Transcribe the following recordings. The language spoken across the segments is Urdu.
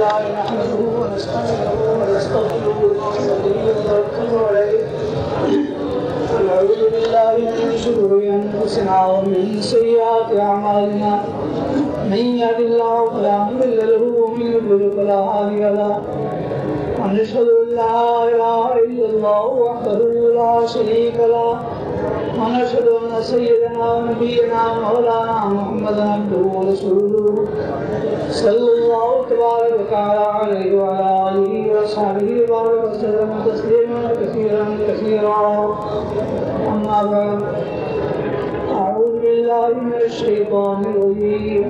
لله نحمده ونستعينه ونستغفره ونتوكل عليه ونعوذ بالله من شرور انفسنا ومن سيئات اعمالنا من يهد الله فلا مضل له ومن يضلل فلا هادي له ونشهد ان لا اله الا الله وحده لا شريك له ونشهد ان سيدنا ونبينا مولانا محمدا عبده ورسوله صلى الله تبارك وتعالى عليه وعلى اله وصحبه وسلم تسليما كثيرا كثيرا. اما بعد اعوذ بالله من الشيطان الرجيم.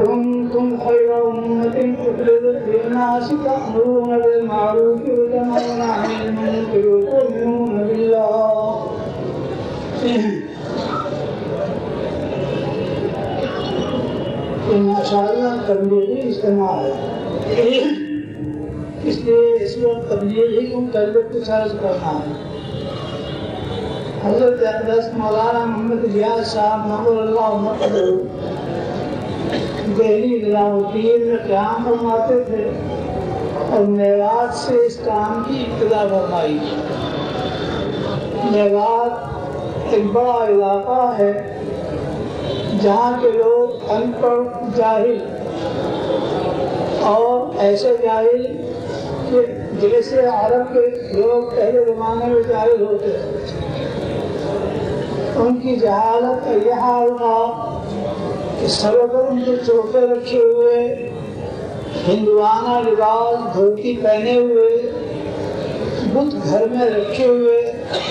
كنتم خير أمة أخرجت للناس تأمرون بالمعروف وتنهون عن المنكر وتؤمنون بالله. ماشاءاللہ تبلیغی اجتماع ہے، اس لیے اس وقت تبلیغی کو متعلق کچھ عرض کرنا ہے. حضرت اقدس مولانا محمد الیاس صاحب نور اللہ مرکزہ دہلی نظامالدین میں قیام فرماتے تھے اور میوات سے اس کام کی ابتدا فرمائی. میوات ایک بڑا علاقہ ہے جہاں کے لوگ ان پڑھ جاہل اور ایسے جاہل کہ جیسے عرب کے لوگ پہلے زمانے میں جاہل ہوتے ہیں، ان کی جہالت کا یہ حال تھا کہ سرگر ان کے چوٹے رکھے ہوئے، ہندوانہ لباس دھوتی پہنے ہوئے، بت گھر میں رکھے ہوئے،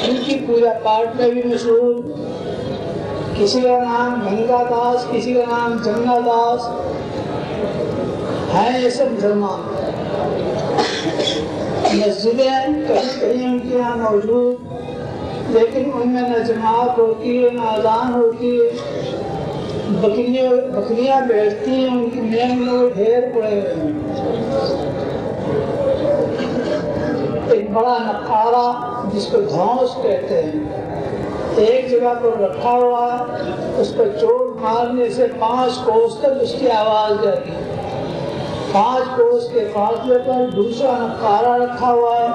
ان کی پوجا پاٹ میں بھی مشہور. کسی کا نام گنگا داس، کسی کا نام جنگا داس ہیں. یہ سب مسلمان مسجدیں کہیں کہیں ان کے یہاں موجود، لیکن ان میں نہ جماعت ہوتی ہے نہ اذان ہوتی ہے. بکریاں بیٹھتی ہیں، ان کی میمنوں میں ڈھیر پڑے ہوئے ہیں. ایک بڑا نقارہ جس کو دھونس کہتے ہیں ایک جگہ پر رکھا ہوا ہے، اس پر چوٹ مارنے سے 5 کوس تک اس کی آواز جاتی ہے. 5 کوس کے فاصلے پر دوسرا نقارہ رکھا ہوا ہے،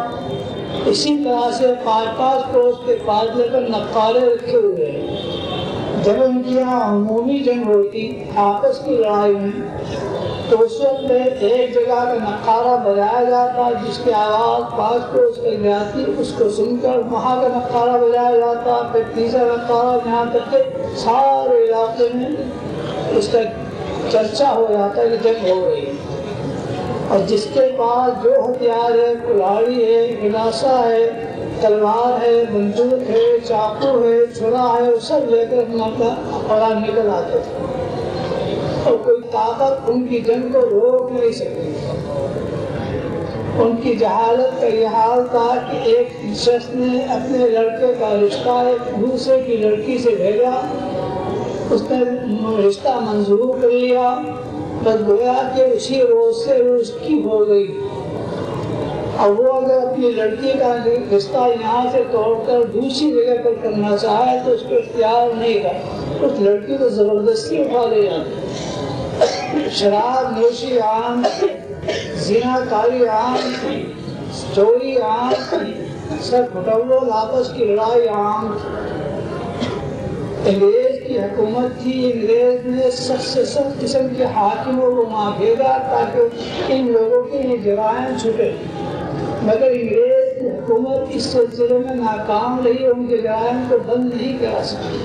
اسی طرح سے 5 کوس کے فاصلے پر نقارے رکھے ہوئے ہیں. جب ان کی یہاں عمومی جنگ ہوتی آپس کی لڑائی میں تو اس وقت ایک جگہ کا نقارہ بجایا جاتا جس کی آواز 5 کوس تک جاتی، اس کو سن کر وہاں کا نقارہ بجایا جاتا، پھر تیسرا نقارہ، یہاں تک کہ سارے علاقے میں اس کا چرچا ہو جاتا ہے کہ جنگ ہو رہی ہے. اور جس کے پاس جو ہتھیار ہے، کلاڑی ہے، گلاسا ہے، تلوار ہے، بندوق ہے، چاقو ہے، چھرا ہے، وہ سب لے کر اپنا اور نکل آتے تھے اور کوئی طاقت ان کی جنگ کو روک نہیں سکتی. ان کی جہالت کا یہ حال تھا کہ ایک شخص نے اپنے لڑکے کا رشتہ ایک دوسرے کی لڑکی سے بھیجا، اس نے رشتہ منظور کر لیا، بس گویا کہ اسی روز سے وہ اس کی ہو گئی. اور وہ اگر اپنی لڑکی کا رشتہ یہاں سے توڑ کر دوسری جگہ پر کرنا چاہے تو اس کو اختیار نہیں تھا، اس لڑکی کو زبردستی اٹھا لے جاتے. شراب نوشی عام، زنا کاری عام، چوری عام، سب بٹول آپس کی لڑائی عام. انگریز کی حکومت تھی، انگریز نے سخت سے سخت قسم کے حاکموں کو وہاں بھیجا تاکہ ان لوگوں کے یہ جرائم چھٹے، مگر انگریز کی حکومت اس سلسلے میں ناکام رہی، ان کے جرائم کو بند نہیں کرا سکی.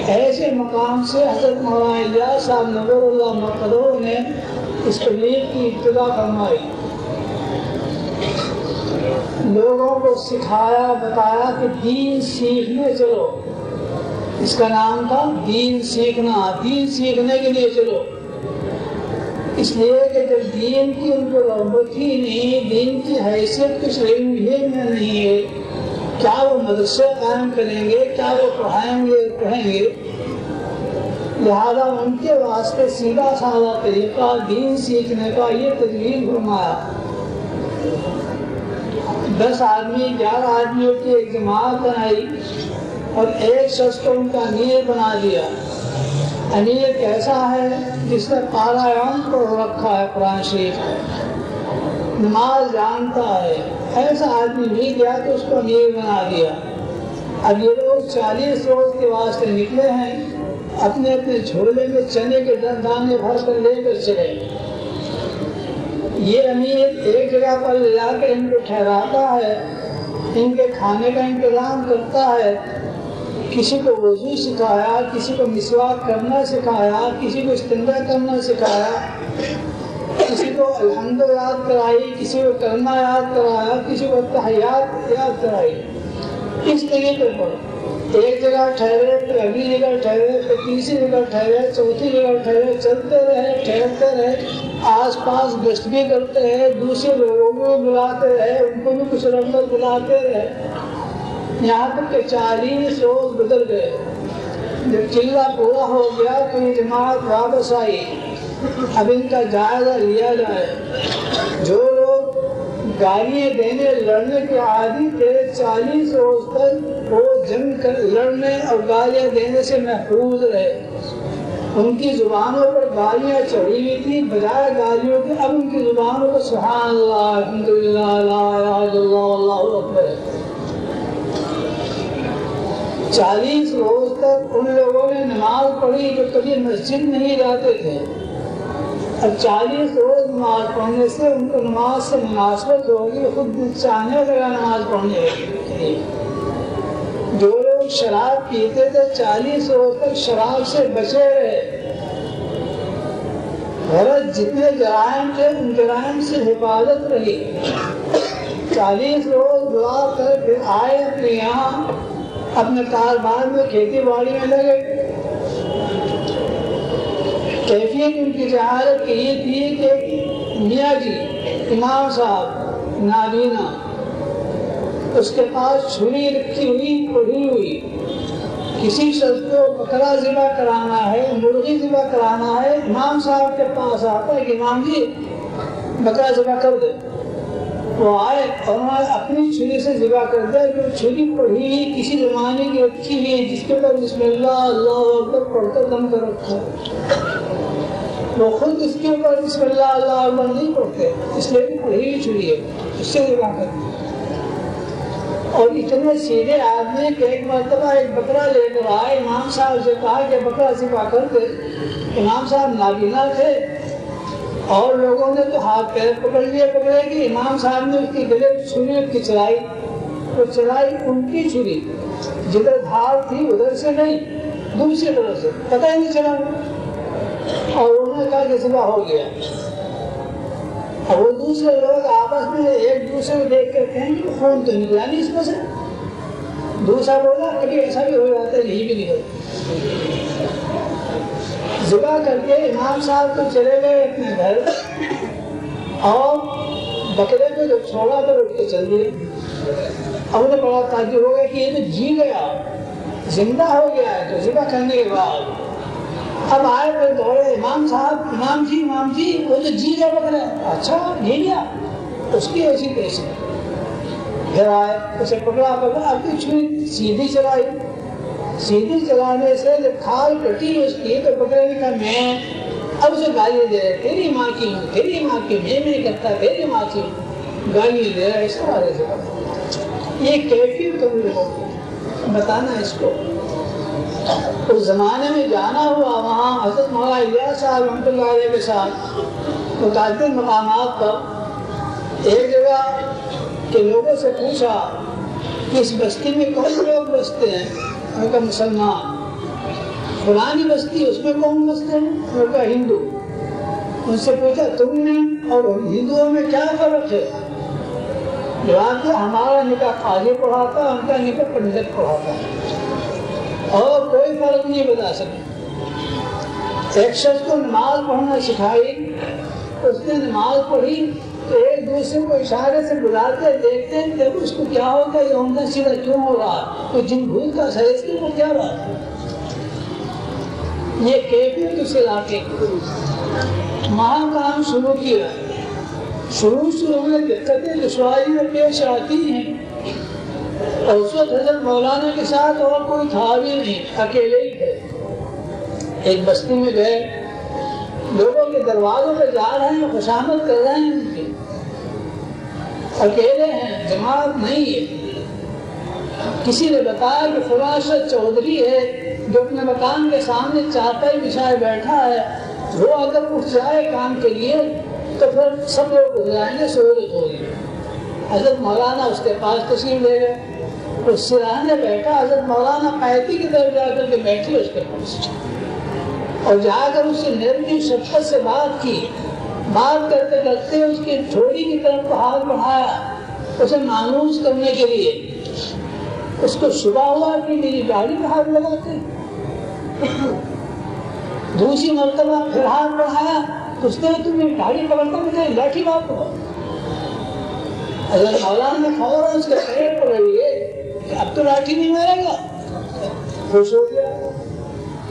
ایسے مقام سے حضرت مولانا الیاس صاحب نور اللہ مرکزہ نے اس تبلیغ کی ابتدا فرمائی. لوگوں کو سکھایا، بتایا کہ دین سیکھنے چلو. اس کا نام تھا دین سیکھنا، دین سیکھنے کے لیے چلو. اس لیے کہ جب دین کی ان کو رغبت ہی نہیں، دین کی حیثیت کچھ علم میں نہیں ہے، کیا وہ مدرسے قائم کریں گے، کیا وہ پڑھائیں گے پڑھیں گے. لہذا ان کے واسطے سیدھا سادہ طریقہ دین سیکھنے کا یہ تجویز فرمایا. 10 آدمی 11 آدمیوں کی ایک جماعت بنائی اور ایک شخص کو ان کا امیر بنا دیا. امیر کیسا ہے؟ جس نے پارایان پڑھ رکھا ہے قرآن شریف، نماز جانتا ہے، ایسا آدمی نہیں گیا تو اس کو امیر بنا دیا۔ اب یہ لوگ 40 روز کے واسطے نکلے ہیں، اپنے اپنے جھولے میں چنے کے دانے بھر کر لے کر چلے۔ یہ امیر ایک جگہ پر لے جا کر ان کو ٹھہراتا ہے، ان کے کھانے کا انتظام کرتا ہے، کسی کو وضو سکھایا، کسی کو مسواک کرنا سکھایا، کسی کو استنجا کرنا سکھایا، کسی کو الحمد یاد کرائی، کسی کو کرنا یاد کرایا، کسی کو تحیات یاد کرائی۔ اس طریقے پر ایک جگہ ٹھہرے، پھر اگلی جگہ ٹھہرے، پھر تیسری جگہ ٹھہرے، چوتھی جگہ ٹھہرے، چلتے رہے، ٹھہرتے رہے، آس پاس گشت بھی کرتے رہے، دوسرے لوگوں کو بلاتے رہے، ان کو بھی کچھ رغبت بلاتے رہے، یہاں تک کہ 40 روز گزر گئے۔ جب چلہ پورا ہو گیا تو یہ جماعت واپس آئی، اب ان کا جائزہ لیا جائے۔ جو لوگ گالیاں دینے لڑنے کے عادی تھے 40 روز تک وہ جنگ کر لڑنے اور گالیاں دینے سے محفوظ رہے۔ ان کی زبانوں پر گالیاں چڑھی ہوئی تھی، بجائے گالیوں کے اب ان کی زبانوں پر سبحان اللہ، الحمدللہ، لا الہ الا اللہ، اللہ اکبر۔ 40 روز تک ان لوگوں نے نماز پڑھی جو کبھی مسجد نہیں جاتے تھے۔ اب 40 روز نماز پڑھنے سے ان کو نماز سے مناسبت ہوگی، خود چاہنے لگا نماز پڑھنے کے لیے۔ جو لوگ شراب پیتے تھے 40 روز تک شراب سے بچے رہے، غلط جتنے جرائم تھے ان جرائم سے حفاظت رہی۔ 40 روز گزار کر پھر آئے اپنے یہاں، اپنے کاروبار میں، کھیتی باڑی میں لگے۔ کیفیت ان کی جہالت کی یہ تھی کہ میاں جی امام صاحب نابینا، اس کے پاس چھری رکھی ہوئی، پڑھی ہوئی، کسی شخص کو بکرا ذبح کرانا ہے، مرغی ذبح کرانا ہے، امام صاحب کے پاس آتا ہے کہ امام جی بکرا ذبح کر دے۔ وہ آئے اور انہوں نے اپنی چھری سے ذبح کر دیا، جو چھری پڑھی ہوئی کسی زمانے کی رکھی ہوئی جس کے اوپر بسم اللہ اللہ اکبر پڑھ کر دم کر رکھا ہے۔ وہ خود اس کے اوپر بسم اللہ اللہ اکبر نہیں پڑھتے، اس لیے بھی پڑھی ہوئی چھری ہے، اس سے ذبح کر دیا۔ اور اتنے سیدھے آدمی کہ ایک مرتبہ ایک بکرا لے کر آئے، امام صاحب سے کہا کہ بکرا ذبح کر دے۔ امام صاحب نابینا تھے اور لوگوں نے تو ہاتھ پیر پکڑ لیے بکرے کی، امام صاحب نے اس کی گلے چھری کی چلائی، تو چلائی ان کی چھری، جدھر دھار تھی ادھر سے نہیں، دوسری طرف سے، پتہ ہی نہیں چلا، اور انہوں نے کہا کہ ذبح ہو گیا۔ اور وہ دوسرے لوگ آپس میں ایک دوسرے کو دیکھ کر کہیں کہ خون تو نکلا نہیں اس میں سے۔ دوسرا بولا کبھی ایسا بھی ہو جاتا ہے، نہیں بھی نکلتا۔ ذبح کر کے امام صاحب تو چلے گئے اپنے گھر، اور بکرے کو جو چھوڑا تو اٹھ کے چل دیے۔ اب انہیں بڑا تعجب ہو گیا کہ یہ تو جی گیا، زندہ ہو گیا ہے۔ تو ذبح کرنے کے بعد اب آئے پھر دوڑے، امام صاحب، امام جی وہ تو جی گیا بکرا ہے۔ اچھا جی گیا، اس کی ایسی تیسی۔ پھر آئے، اسے پکڑا، اپنی چھری سیدھی چلائی، سیدھی چلانے سے جب کھال کٹی اس کی تو بکرے نے کہا میں، اب اسے گالی دے رہے، تیری ماں کی ہوں، تیری ماں کی، میں نہیں کرتا، تیری ماں کی ہوں، گالی دے رہا ہے اس طرح سے۔ یہ کیفیت تم لوگوں بتانا اس کو۔ اس زمانے میں جانا ہوا وہاں حضرت مولانا الیاس صاحب رحمۃ اللہ علیہ کے ساتھ متعدد مقامات پر ایک جگہ کے لوگوں سے پوچھا کہ اس بستی میں کون لوگ بستے ہیں؟ ان کا مسلمان۔ فلانی بستی اس میں کون بستے ہیں؟ ان کا ہندو۔ ان سے پوچھا تم نے اور ہندوؤں میں کیا فرق ہے؟ جواب دیا ہمارا نکاح قاضی پڑھاتا، ان کا نکاح پنڈت پڑھاتا ہے، اور کوئی فرق نہیں بتا سکتے۔ ایک شخص کو نماز پڑھنا سکھائی، اس نے نماز پڑھی تو ایک دوسرے کو اشارے سے بلاتے دیکھتے ہیں کہ اس کو کیا ہوگا، یہ عمدہ سیدھا کیوں ہو رہا، کوئی جن بھول کا سائز کی وہ کیا رہا۔ یہ کیفیت اس علاقے وہاں کام شروع کیا، شروع میں دقتیں دشواریاں پیش آتی ہیں، اور اس وقت حضرت مولانا کے ساتھ اور کوئی تھا بھی نہیں، اکیلے ہی تھے۔ ایک بستی میں گئے، لوگوں کے دروازوں پہ جا رہے ہیں، خوشامد کر رہے ہیں، ان کی اکیلے ہیں، جماعت نہیں ہے۔ کسی نے بتایا کہ فلاں شخص چودھری ہے جو اپنے مکان کے سامنے چارپائی بچھائے بیٹھا ہے، وہ اگر اٹھ جائے کام کے لیے تو پھر سب لوگ اٹھ جائیں گے، سہولت ہوگی۔ حضرت مولانا اس کے پاس تشریف لے گئے، اس سراہنے بیٹھا، حضرت مولانا قیدی کی طرف جا کر کے بیٹھے اس کے پاس، اور جا کر اس سے نرمی شفقت سے بات کی۔ بات کرتے کرتے اس کی ٹھوڑی کی طرف کو ہاتھ بڑھایا، اسے مانوس کرنے کے لیے۔ اس کو شبہ ہوا کہ میری گاڑی پہ ہاتھ لگاتے۔ دوسری مرتبہ پھر ہاتھ بڑھایا، اس نے تم میری گاڑی پکڑتا مجھے لاٹھی مار دو۔ حضرت مولانا نے فوراً اس کے پیر پکڑ لیے کہ اب تو لاٹھی نہیں مارے گا۔ خوش ہو گیا،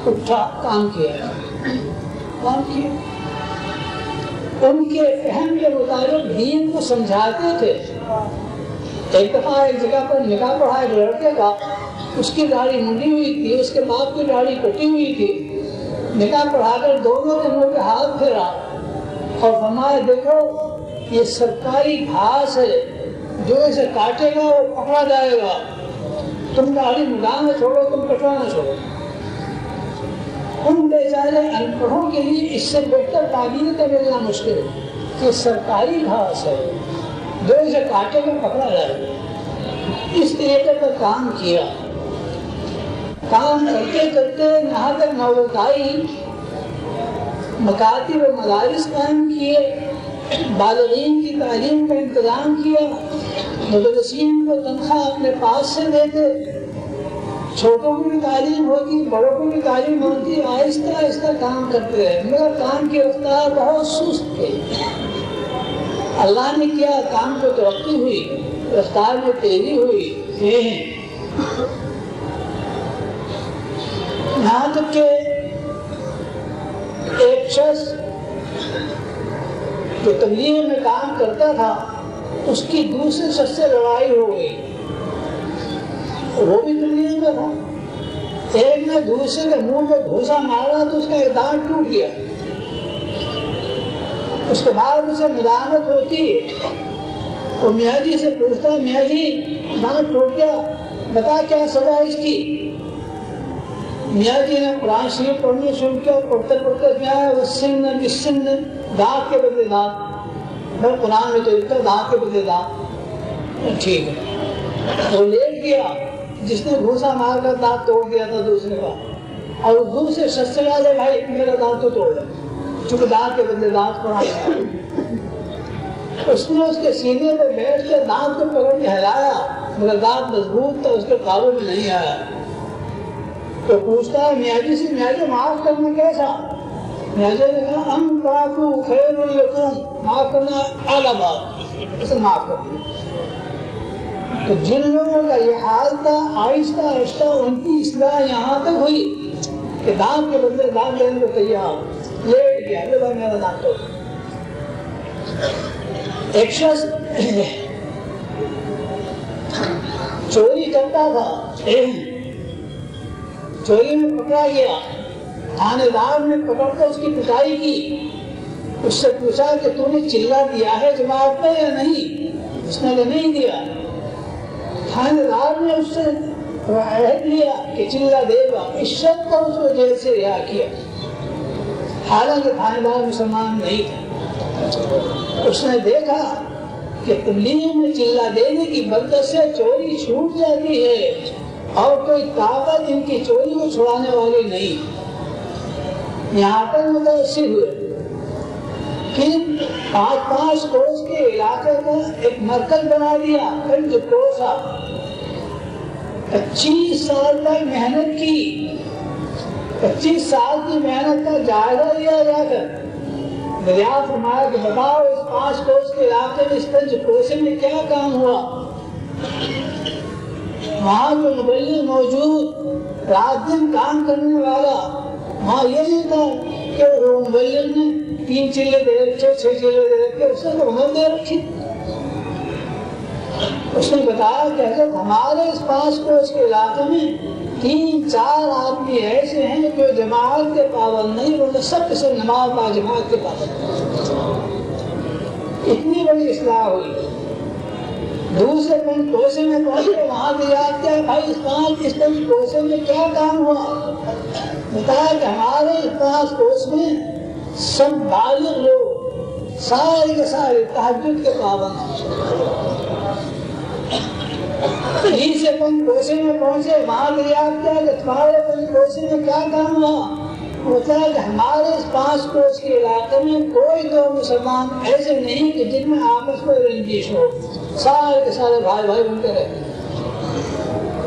اٹھا، کام کیا۔ ان کے فہم کے مطابق دین کو سمجھاتے تھے۔ ایک دفعہ ایک جگہ پر نکاح پڑھا ایک لڑکے کا، اس کی داڑھی منڈی ہوئی تھی، اس کے باپ کی داڑھی کٹی ہوئی تھی۔ نکاح پڑھا کر دونوں کے منہ پہ ہاتھ پھیرا اور فرمایا دیکھو یہ سرکاری گھاس ہے، جو اسے کاٹے گا وہ پکڑا جائے گا، تم داڑھی مڈانا چھوڑو، تم کٹوانا چھوڑو۔ ان بیچارے ان پڑھوں کے لیے اس سے بہتر تعبیر کا ملنا مشکل ہے کہ سرکاری گھاس ہے، جو اسے کاٹے گا پکڑا جائے گا۔ اس طریقے پر کام کیا، کام کرتے کرتے یہاں تک نوبت آئی، مکاتب و مدارس قائم کیے، بالغین کی تعلیم کا انتظام کیا، مدرسین کو تنخواہ اپنے پاس سے دیتے، چھوٹوں کو بھی تعلیم ہوتی، بڑوں کو بھی تعلیم ہوتی، آہستہ آہستہ کام کرتے رہے، مگر کام کی رفتار بہت سست تھی۔ اللہ نے کیا، کام کو ترقی ہوئی، رفتار میں تیزی ہوئی۔ یہاں تک کہ ایک شخص جو تبلیغ میں کام کرتا تھا، اس کی دوسرے شخص سے لڑائی ہو گئی، وہ بھی تبلیغ میں تھا۔ ایک نے دوسرے کے منہ میں گھوسا مارا تو اس کا ایک دانت ٹوٹ گیا۔ اس کے بعد اسے ملامت ہوتی، وہ میاں جی سے پوچھتا، میاں جی دانت ٹوٹ گیا، بتا کیا سزا اس کی؟ میاں جی نے قرآن شریف پڑھنے شروع کیا، پڑھتے پڑھتے کیا ہے، وَالسِّنَّ بِالسِّنِّ، دانت کے بدلے دانت، میں قرآن میں تو لکھتا دانت کے بدلے دانت، ٹھیک ہے۔ وہ لیٹ گیا جس نے گھوسا مار کر دانت توڑ دیا تھا دوسرے کا، اور دوسرے شخص سے کہا بھائی میرا دانت تو توڑ ہے، چونکہ دانت کے بدلے دانت پڑا۔ اس نے اس کے سینے پہ بیٹھ کے دانت کو پکڑ کے ہلایا، مگر دانت مضبوط تھا، اس کے قابو میں نہیں آیا۔ تو پوچھتا ہے میاں جی سے، میاں جی معاف کرنا کیسا؟ میاں جی نے کہا ام تعفو خیر لکم، معاف کرنا اعلیٰ بات، اسے معاف کر دیا۔ تو جن لوگوں کا یہ حال تھا، آہستہ آہستہ ان کی اصلاح یہاں تک ہوئی کہ دانت کے بدلے دانت لینے کو تیار، لیٹ گیا، بھائی میرا دانت توڑ۔ ایک شخص چوری کرتا تھا، چوری میں پکڑا گیا، تھانے دار نے پکڑ کر اس کی پٹائی کی، اس سے پوچھا کہ تو نے چلہ دیا ہے جماعت میں یا نہیں؟ اس نے نہیں دیا۔ تھانے دار نے اس سے عہد لیا کہ چلہ دے گا، اس شخص کو اس کو جیل سے رہا کیا، حالانکہ تھانے دار مسلمان نہیں تھا۔ اس نے دیکھا کہ تبلیغ میں چلہ دینے کی برکت سے چوری چھوٹ جاتی ہے اور کوئی طاقت ان کی چوری کو چھڑانے والی نہیں، یہاں پر متاثر ہوئے۔ پھر 5 کوس کے علاقے کا ایک مرکز بنا دیا، کنج کوسا، 25 سال تک محنت کی، 25 سال کی محنت کا جائزہ لیا جا کر دریافت فرمایا کہ بتاؤ اس 5 کوس کے علاقے میں اس کنج کوسے میں کیا کام ہوا؟ وہاں جو مبلغ موجود، رات دن کام کرنے والا، وہاں یہ نہیں تھا کہ وہ مبلغ نے 3 چلے دے رکھے، 6 چلے دے رکھے، اس نے تو عمر دے رکھی۔ اس نے بتایا کہ حضرت ہمارے اس 5 کوس کے علاقے میں 3-4 آدمی ایسے ہیں جو جماعت کے پابند نہیں، بولے سب سے نماز با جماعت کے پابند، اتنی بڑی اصلاح ہوئی۔ دوسرے پنج کوسے میں پہنچے، وہاں سے یاد کیا بھائی اس پنج کوسے میں کیا کام ہوا؟ بتایا کہ ہمارے اس 5 کوس میں سب بالغ لوگ سارے کے سارے تہجد کے پابند ہیں۔ تیسرے پنج کوسے میں پہنچے، وہاں سے یاد کیا کہ تمہارے پنج کوسے میں کیا کام ہوا؟ بتایا کہ ہمارے اس 5 کوس کے علاقے میں کوئی 2 مسلمان ایسے نہیں کہ جن میں آپس میں رنجش ہو، سارے کے سارے بھائی بھائی بنتے رہتے ہیں۔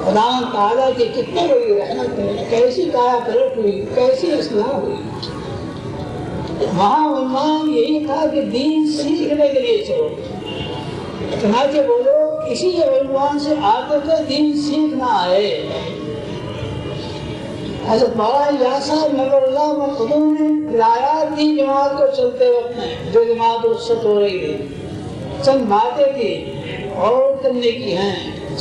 خدا تعالیٰ کی کتنی بڑی رحمت ہے، کیسی کایا پلٹ ہوئی، کیسی اصلاح ہوئی۔ وہاں عنوان یہی تھا کہ دین سیکھنے کے لیے چلو، چنانچہ بولو اسی عنوان سے آگے کا دین سیکھنا ہے۔ حضرت مولانا الیاس صاحب نور اللہ مقدوم نے ہدایات دی جماعت کو چلتے وقت میں، جو جماعت رخصت ہو رہی ہے، چند باتیں تھی اور کرنے کی ہیں،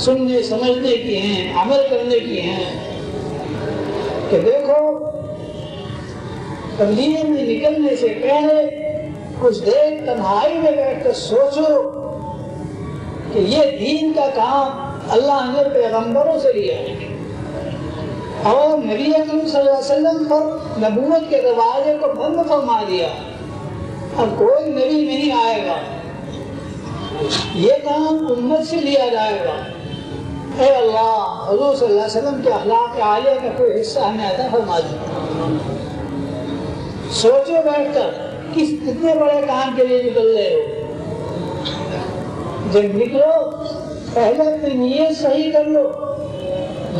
سننے سمجھنے کی ہیں، عمل کرنے کی ہیں کہ دیکھو تبلیغ میں نکلنے سے پہلے کچھ دیر تنہائی میں بیٹھ کر سوچو کہ یہ دین کا کام اللہ نے پیغمبروں سے لیا اور نبی اکرم صلی اللہ علیہ وسلم پر نبوت کے دروازے کو بند فرما دیا، اب کوئی نبی نہیں آئے گا، یہ کام امت سے لیا جائے گا۔ اے اللہ، حضور صلی اللہ علیہ وسلم کے اخلاق عالیہ کا کوئی حصہ ہمیں عطا فرما دیا۔ سوچو بیٹھ کر کتنے بڑے کام کے لیے نکل رہے ہو۔ جب نکلو پہلے اپنی نیت صحیح کر لو،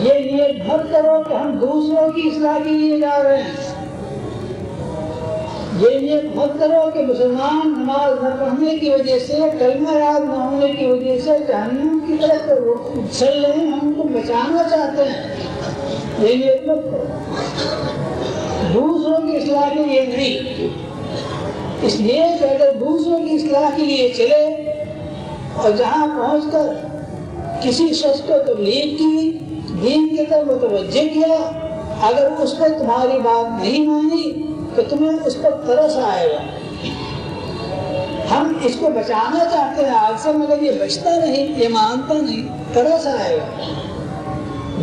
یہ نیت مت کرو کہ ہم دوسروں کی اصلاح کے لیے جا رہے ہیں، یہ نیت مت کرو کہ مسلمان نماز نہ پڑھنے کی وجہ سے، کلمہ یاد نہ ہونے کی وجہ سے جہنم کی طرف چل رہے ہیں، ہم کو بچانا چاہتے ہیں، یہ نیت مت کرو۔ دوسروں کی اصلاح کے لیے نہیں، اس لیے کہ اگر دوسروں کی اصلاح کے لیے چلے اور جہاں پہنچ کر کسی شخص کو تبلیغ کی، دین کی طرف متوجہ کیا، اگر اس نے تمہاری بات نہیں مانی تو تمہیں اس پر ترس آئے گا۔ ہم اس کو بچانا چاہتے ہیں آگ سے، مگر یہ بچتا نہیں، یہ مانتا نہیں، ترس آئے گا۔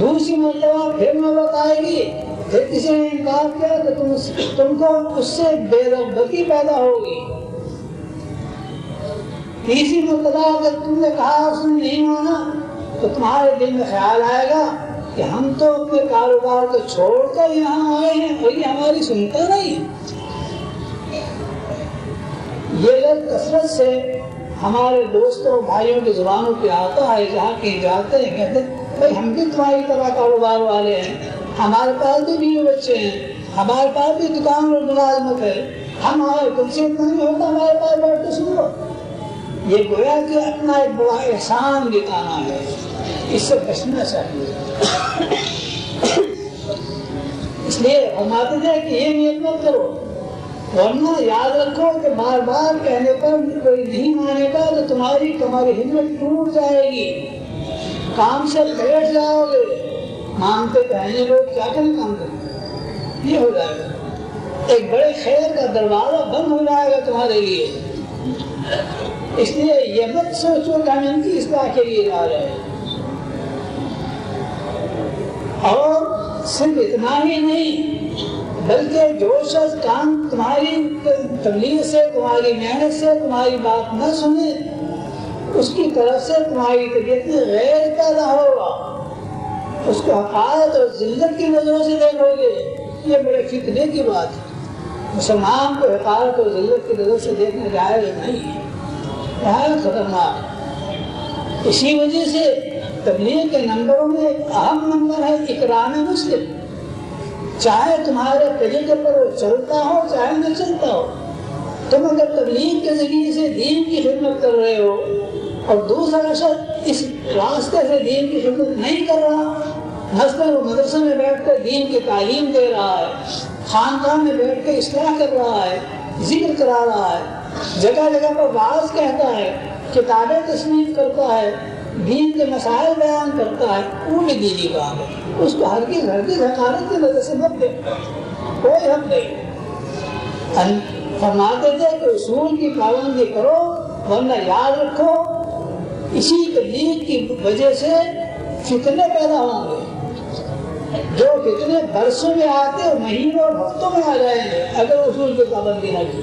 دوسری مرتبہ پھر نوبت آئے گی، پھر کسی نے انکار کیا تو تم کو اس سے بے رغبتی پیدا ہوگی۔ تیسری مرتبہ اگر تم نے کہا اس نے نہیں مانا تو تمہارے دل میں خیال آئے گا کہ ہم تو اپنے کاروبار کو چھوڑ کر یہاں آئے ہیں اور یہ ہماری سنتا نہیں ہے۔ یہ لفظ کثرت سے ہمارے دوستوں بھائیوں کی زبانوں پہ آتا ہے، جہاں کہیں جاتے ہیں کہتے ہیں بھائی ہم بھی تمہاری طرح کاروبار والے ہیں، ہمارے پاس بھی بیوی بچے ہیں، ہمارے پاس بھی دکان اور ملازمت ہے، ہم آئے تم سے اتنا نہیں ہوتا، ہمارے پاس بیٹھ کے سن لو۔ یہ گویا کہ اپنا ایک بڑا احسان دکھانا ہے، اس سے بچنا چاہیے۔ اس لیے فرماتے ہیں کہ یہ نیت مت کرو، ورنہ یاد رکھو کہ بار بار کہنے پر کوئی نہیں مانے گا تو تمہاری ہمت ٹوٹ جائے گی، کام سے بیٹھ جاؤ گے، مانگتے کہنے لوگ کیا کریں کام کریں، یہ ہو جائے گا، ایک بڑے خیر کا دروازہ بند ہو جائے گا تمہارے لیے۔ اس لیے یہ مت سوچو کہ ہم ان کی اصلاح کے لیے جا رہے ہیں۔ اور صرف اتنا ہی نہیں بلکہ جو شخص کام تمہاری تبلیغ سے، تمہاری محنت سے، تمہاری بات نہ سنے، اس کی طرف سے تمہاری طبیعت میں غیر پیدا ہوگا، اس کو حقارت اور ذلت کی نظروں سے دیکھو گے، یہ بڑے فتنے کی بات ہے۔ مسلمان کو حقارت اور ذلت کی نظر سے دیکھنا جائز نہیں ہے، بہت خطرناک۔ اسی وجہ سے تبلیغ کے نمبروں میں ایک اہم نمبر ہے اکرام مسلم، چاہے تمہارے طریقے پر وہ چلتا ہو چاہے نہ چلتا ہو، تم اگر تبلیغ کے ذریعے سے دین کی خدمت کر رہے ہو اور دوسرا شخص اس راستے سے دین کی خدمت نہیں کر رہا، مثلاً وہ مدرسے میں بیٹھ کر دین کی تعلیم دے رہا ہے، خانقاہ میں بیٹھ کے اصلاح کر رہا ہے، ذکر کرا رہا ہے، جگہ جگہ پر وعظ کہتا ہے، کتابیں تصنیف کرتا ہے، دین کے مسائل بیان کرتا ہے وہ بھی دینی کام ہے، اس کو ہرگز حقارت کی نظر سے مت دیکھو، کوئی حق نہیں۔ فرماتے تھے کہ اصول کی پابندی کرو، ورنہ یاد رکھو اسی تبلیغ کی وجہ سے فتنے پیدا ہوں گے، جو فتنے برسوں میں آتے اور مہینوں اور ہفتوں میں آ جائیں گے اگر اصول کی پابندی نہ کی۔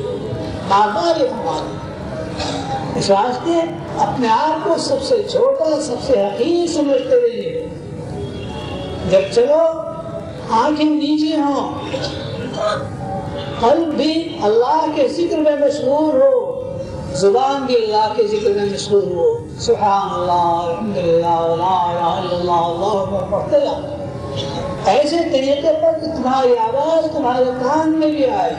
بار بار یہ فرماتے اس واسطے اپنے آپ کو سب سے چھوٹا سب سے حقیر سمجھتے رہیے۔ جب چلو آنکھیں نیچے ہوں، قلب بھی اللہ کے ذکر میں مشغول ہو، زبان بھی اللہ کے ذکر میں مشغول ہو، سبحان اللہ الحمدللہ لا الہ الا اللہ اللہ اکبر پڑھتے جاؤ، ایسے طریقے پر کہ تمہاری آواز تمہارے کان میں بھی آئے،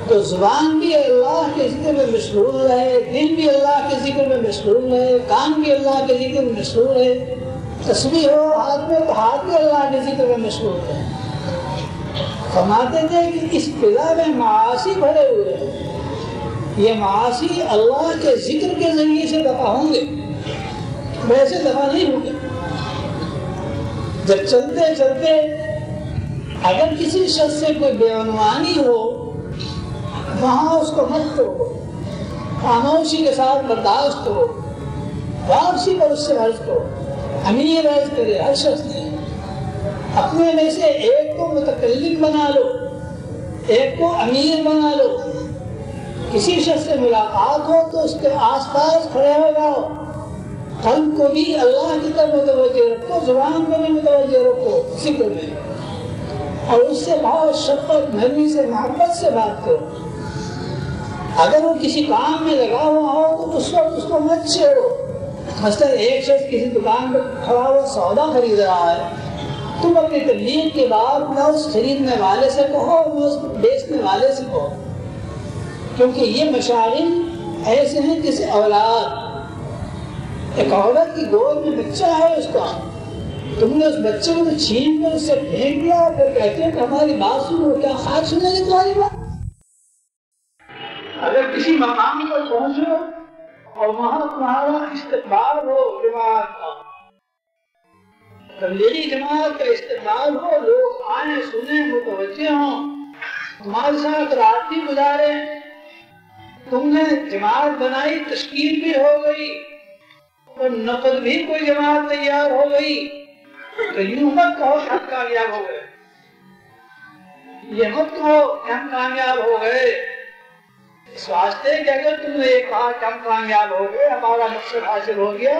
تو زبان بھی اللہ کے ذکر میں مشغول رہے، دل بھی اللہ کے ذکر میں مشغول رہے، کان بھی اللہ کے ذکر میں مشغول رہے، تسبیح ہو ہاتھ میں تو ہاتھ بھی اللہ کے ذکر میں مشغول رہے۔ فرماتے تھے کہ اس فضا میں معاصی بھرے ہوئے ہیں، یہ معاصی اللہ کے ذکر کے ذریعے سے دفع ہوں گے، ویسے دفع نہیں ہوں گے۔ جب چلتے چلتے اگر کسی شخص سے کوئی بے عنوانی ہو، وہاں اس کو مت کرو، خاموشی کے ساتھ برداشت کرو، واپسی پر اس سے عرض کرو۔ امیر عرض کرے ہر شخص نے، اپنے میں سے ایک کو متکلم بنا لو، ایک کو امیر بنا لو۔ کسی شخص سے ملاقات ہو تو اس کے آس پاس کھڑے ہو جاؤ، قلب کو بھی اللہ کی طرف متوجہ رکھو، زبان کو بھی متوجہ رکھو ذکر میں، اور اس سے بہت شفقت نرمی سے محبت سے بات کرو۔ اگر وہ کسی کام میں لگا ہوا ہو تو اس وقت اس کو مت چھیڑو۔ مثلا ایک شخص کسی دکان پر کھڑا ہوا سودا خرید رہا ہے، تم اپنی تبلیغ کے بعد نہ اس خریدنے والے سے کہو نہ اس بیچنے والے سے کہو، کیونکہ یہ مشاغل ایسے ہیں جیسے اولاد، ایک عورت کی گود میں بچہ ہے اس کا، تم نے اس بچے کو چھین کر اس سے پھینک دیا اور پھر کہتے ہیں کہ ہماری بات سنو، کیا خاک سننے گے تمہاری بات؟ اگر کسی مقام پر پہنچو اور وہاں تمہارا استقبال ہو، جماعت کا تبلیغی جماعت کا استقبال ہو، لوگ آئیں سنیں متوجہ ہوں، تمہارے ساتھ رات بھی گزارے، تم نے جماعت بنائی، تشکیل بھی ہو گئی اور نقد بھی کوئی جماعت تیار ہو گئی، تو یوں مت کہو کہ ہم کامیاب ہو گئے، یہ مت کہو کہ ہم کامیاب ہو گئے، اس واسطے کہ اگر تم نے یہ کہا کہ ہم کامیاب ہو گئے، ہمارا مقصد حاصل ہو گیا،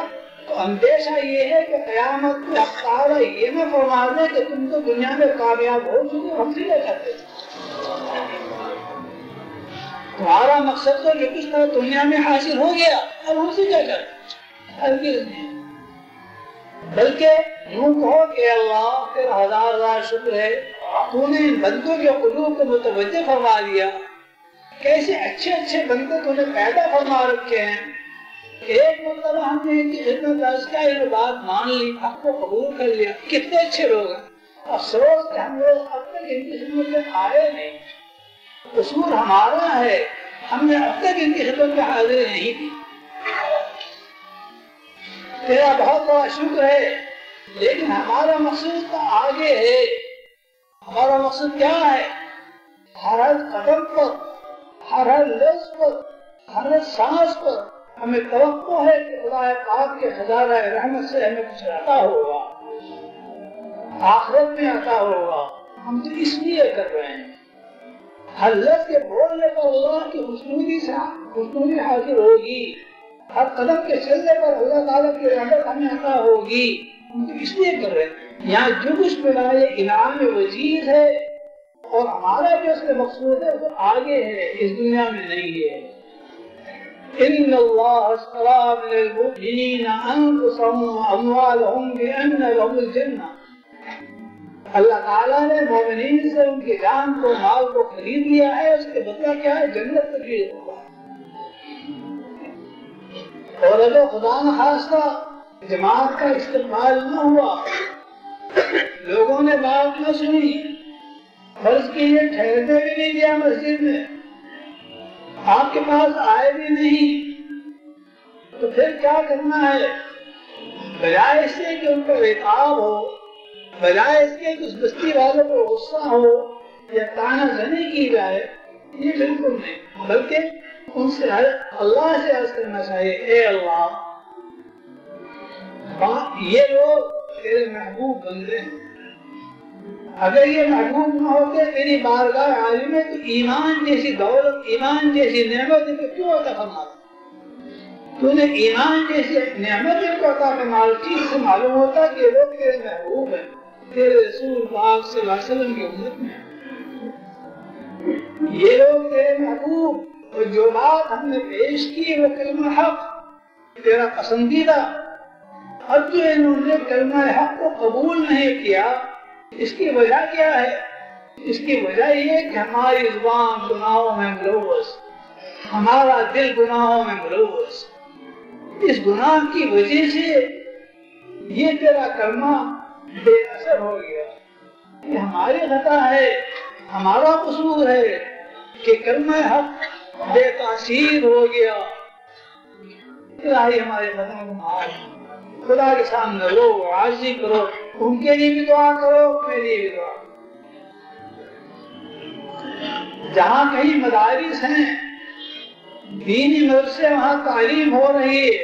تو اندیشہ یہ ہے کہ قیامت میں اللہ تعالیٰ یہ نہ فرما دے کہ تم تو دنیا میں کامیاب ہو چکے، ہم سے کیا کرتے تمہارا مقصد تو جو کچھ تھا دنیا میں حاصل ہو گیا، اب ہم سے کیا کرتے؟ ہرگز نہیں، بلکہ یوں کہو کہ اللہ تیرا ہزار ہزار شکر ہے، تو نے ان بندوں کے قلوب کو متوجہ فرما دیا، کیسے اچھے اچھے بندے تو نے پیدا فرما رکھے ہیں، ایک مرتبہ ہم نے ان کی خدمت عرض کیا، یہ بات مان لی، حق کو قبول کر لیا، کتنے اچھے لوگ ہیں، افسوس کہ ہم لوگ اب تک ان کی خدمت میں آئے نہیں، قصور ہمارا ہے، ہم نے اب تک ان کی خدمت میں حاضر نہیں دی، تیرا بہت بڑا شکر ہے، لیکن ہمارا مقصد تو آگے ہے، ہمارا مقصد کیا ہے؟ ہر قدم پر، ہر لفظ پر، ہر سانس پر ہمیں توقع ہے کہ خدا پاک کے خزانہ رحمت سے ہمیں کچھ عطا ہوگا، آخرت میں عطا ہوگا، ہم تو اس لیے کر رہے ہیں، ہر لفظ کے بولنے پر اللہ کی خوشنودی حاصل ہوگی، ہر قدم کے چلنے پر اللہ تعالیٰ کی رحمت ہمیں عطا ہوگی، ہم تو اس لیے کر رہے ہیں، یہاں جو کچھ ملا یہ انعام وجیز ہے، اور ہمارا جو اس میں مقصود ہے وہ آگے ہے، اس دنیا میں نہیں ہے۔ ان اللہ اشترى من المؤمنین انفسهم واموالهم بان لهم الجنہ، اللہ تعالیٰ نے مومنین سے ان کی جان کو مال کو خرید لیا ہے، اس کے بدلہ کیا ہے؟ جنت خرید ہوگا۔ اور اگر خدا نخواستہ جماعت کا استقبال نہ ہوا، لوگوں نے بات نہ سنی، فرض کیجیے ٹھہرنے بھی نہیں دیا مسجد میں، آپ کے پاس آئے بھی نہیں، تو پھر کیا کرنا ہے؟ بجائے اس سے کہ ان کو عتاب ہو، بجائے اس کے کہ اس بستی والوں کو غصہ ہو یا تانا زنی کی جائے، یہ بالکل نہیں، بلکہ ان سے اللہ سے عرض کرنا چاہیے، اے اللہ یہ لوگ تیرے محبوب بندے ہیں، اگر یہ محبوب نہ ہوتے تیری بارگاہ عالی میں تو ایمان جیسی دولت، ایمان جیسی نعمت ان کو کیوں عطا فرماتا؟ تو نے ایمان جیسی نعمت ان کو عطا فرمائی، چیز سے معلوم ہوتا کہ یہ لوگ تیرے محبوب ہیں، تیرے رسول پاک صلی اللہ علیہ وسلم کی امت میں، یہ لوگ تیرے محبوب، اور جو بات ہم نے پیش کی وہ کلمہ حق تیرا پسندیدہ، اب جو انہوں نے کلمہ حق کو قبول نہیں کیا، اس کی وجہ کیا ہے؟ اس کی وجہ یہ کہ ہماری زبان گناہوں میں ملوث، ہمارا دل گناہوں میں ملوث، اس گناہ کی وجہ سے یہ تیرا کلمہ بے اثر ہو گیا، یہ ہماری خطا ہے، ہمارا قصور ہے کہ کلمہ حق بے تاثیر ہو گیا۔ الہی ہمارے خطا کو معاف، خدا کے سامنے رو، عاجزی کرو، ان کے لیے بھی دعا کرو، میرے لیے بھی دعا کرو۔ جہاں کہیں مدارس ہیں، دینی مدرسے، وہاں تعلیم ہو رہی ہے،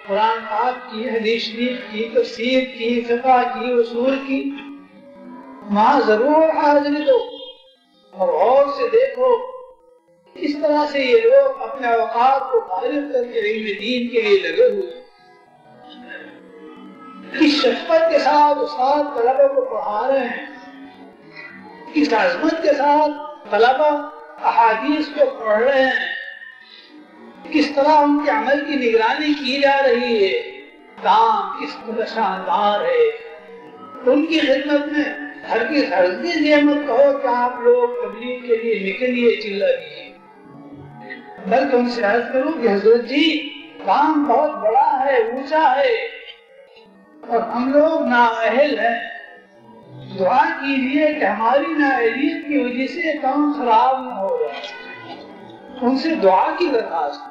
قرآن پاک کی، حدیث شریف کی، تفسیر کی، فقہ کی، اصول کی، وہاں ضرور حاضری دو اور غور سے دیکھو اس طرح سے یہ لوگ اپنے اوقات کو فارغ کر کے علم دین کے لیے لگے ہوئے، کس شفقت کے ساتھ استاد طلبہ کو پڑھا رہے ہیں، کس عظمت کے ساتھ طلبہ احادیث کو پڑھ رہے ہیں، کس طرح ان کے عمل کی نگرانی کی جا رہی ہے، کام کس طرح شاندار ہے۔ ان کی خدمت میں ہرگز یہ مت کہو کہ آپ لوگ تبلیغ کے لیے نکلیے، چلا دیجیے، بلکہ ان سے عرض کروں کہ حضرت جی کام بہت بڑا ہے، اونچا ہے، اور ہم لوگ نااہل ہیں، دعا کیجیے کہ ہماری نااہلیت کی وجہ سے کام خراب نہ ہو جائے، ان سے دعا کی درخواست۔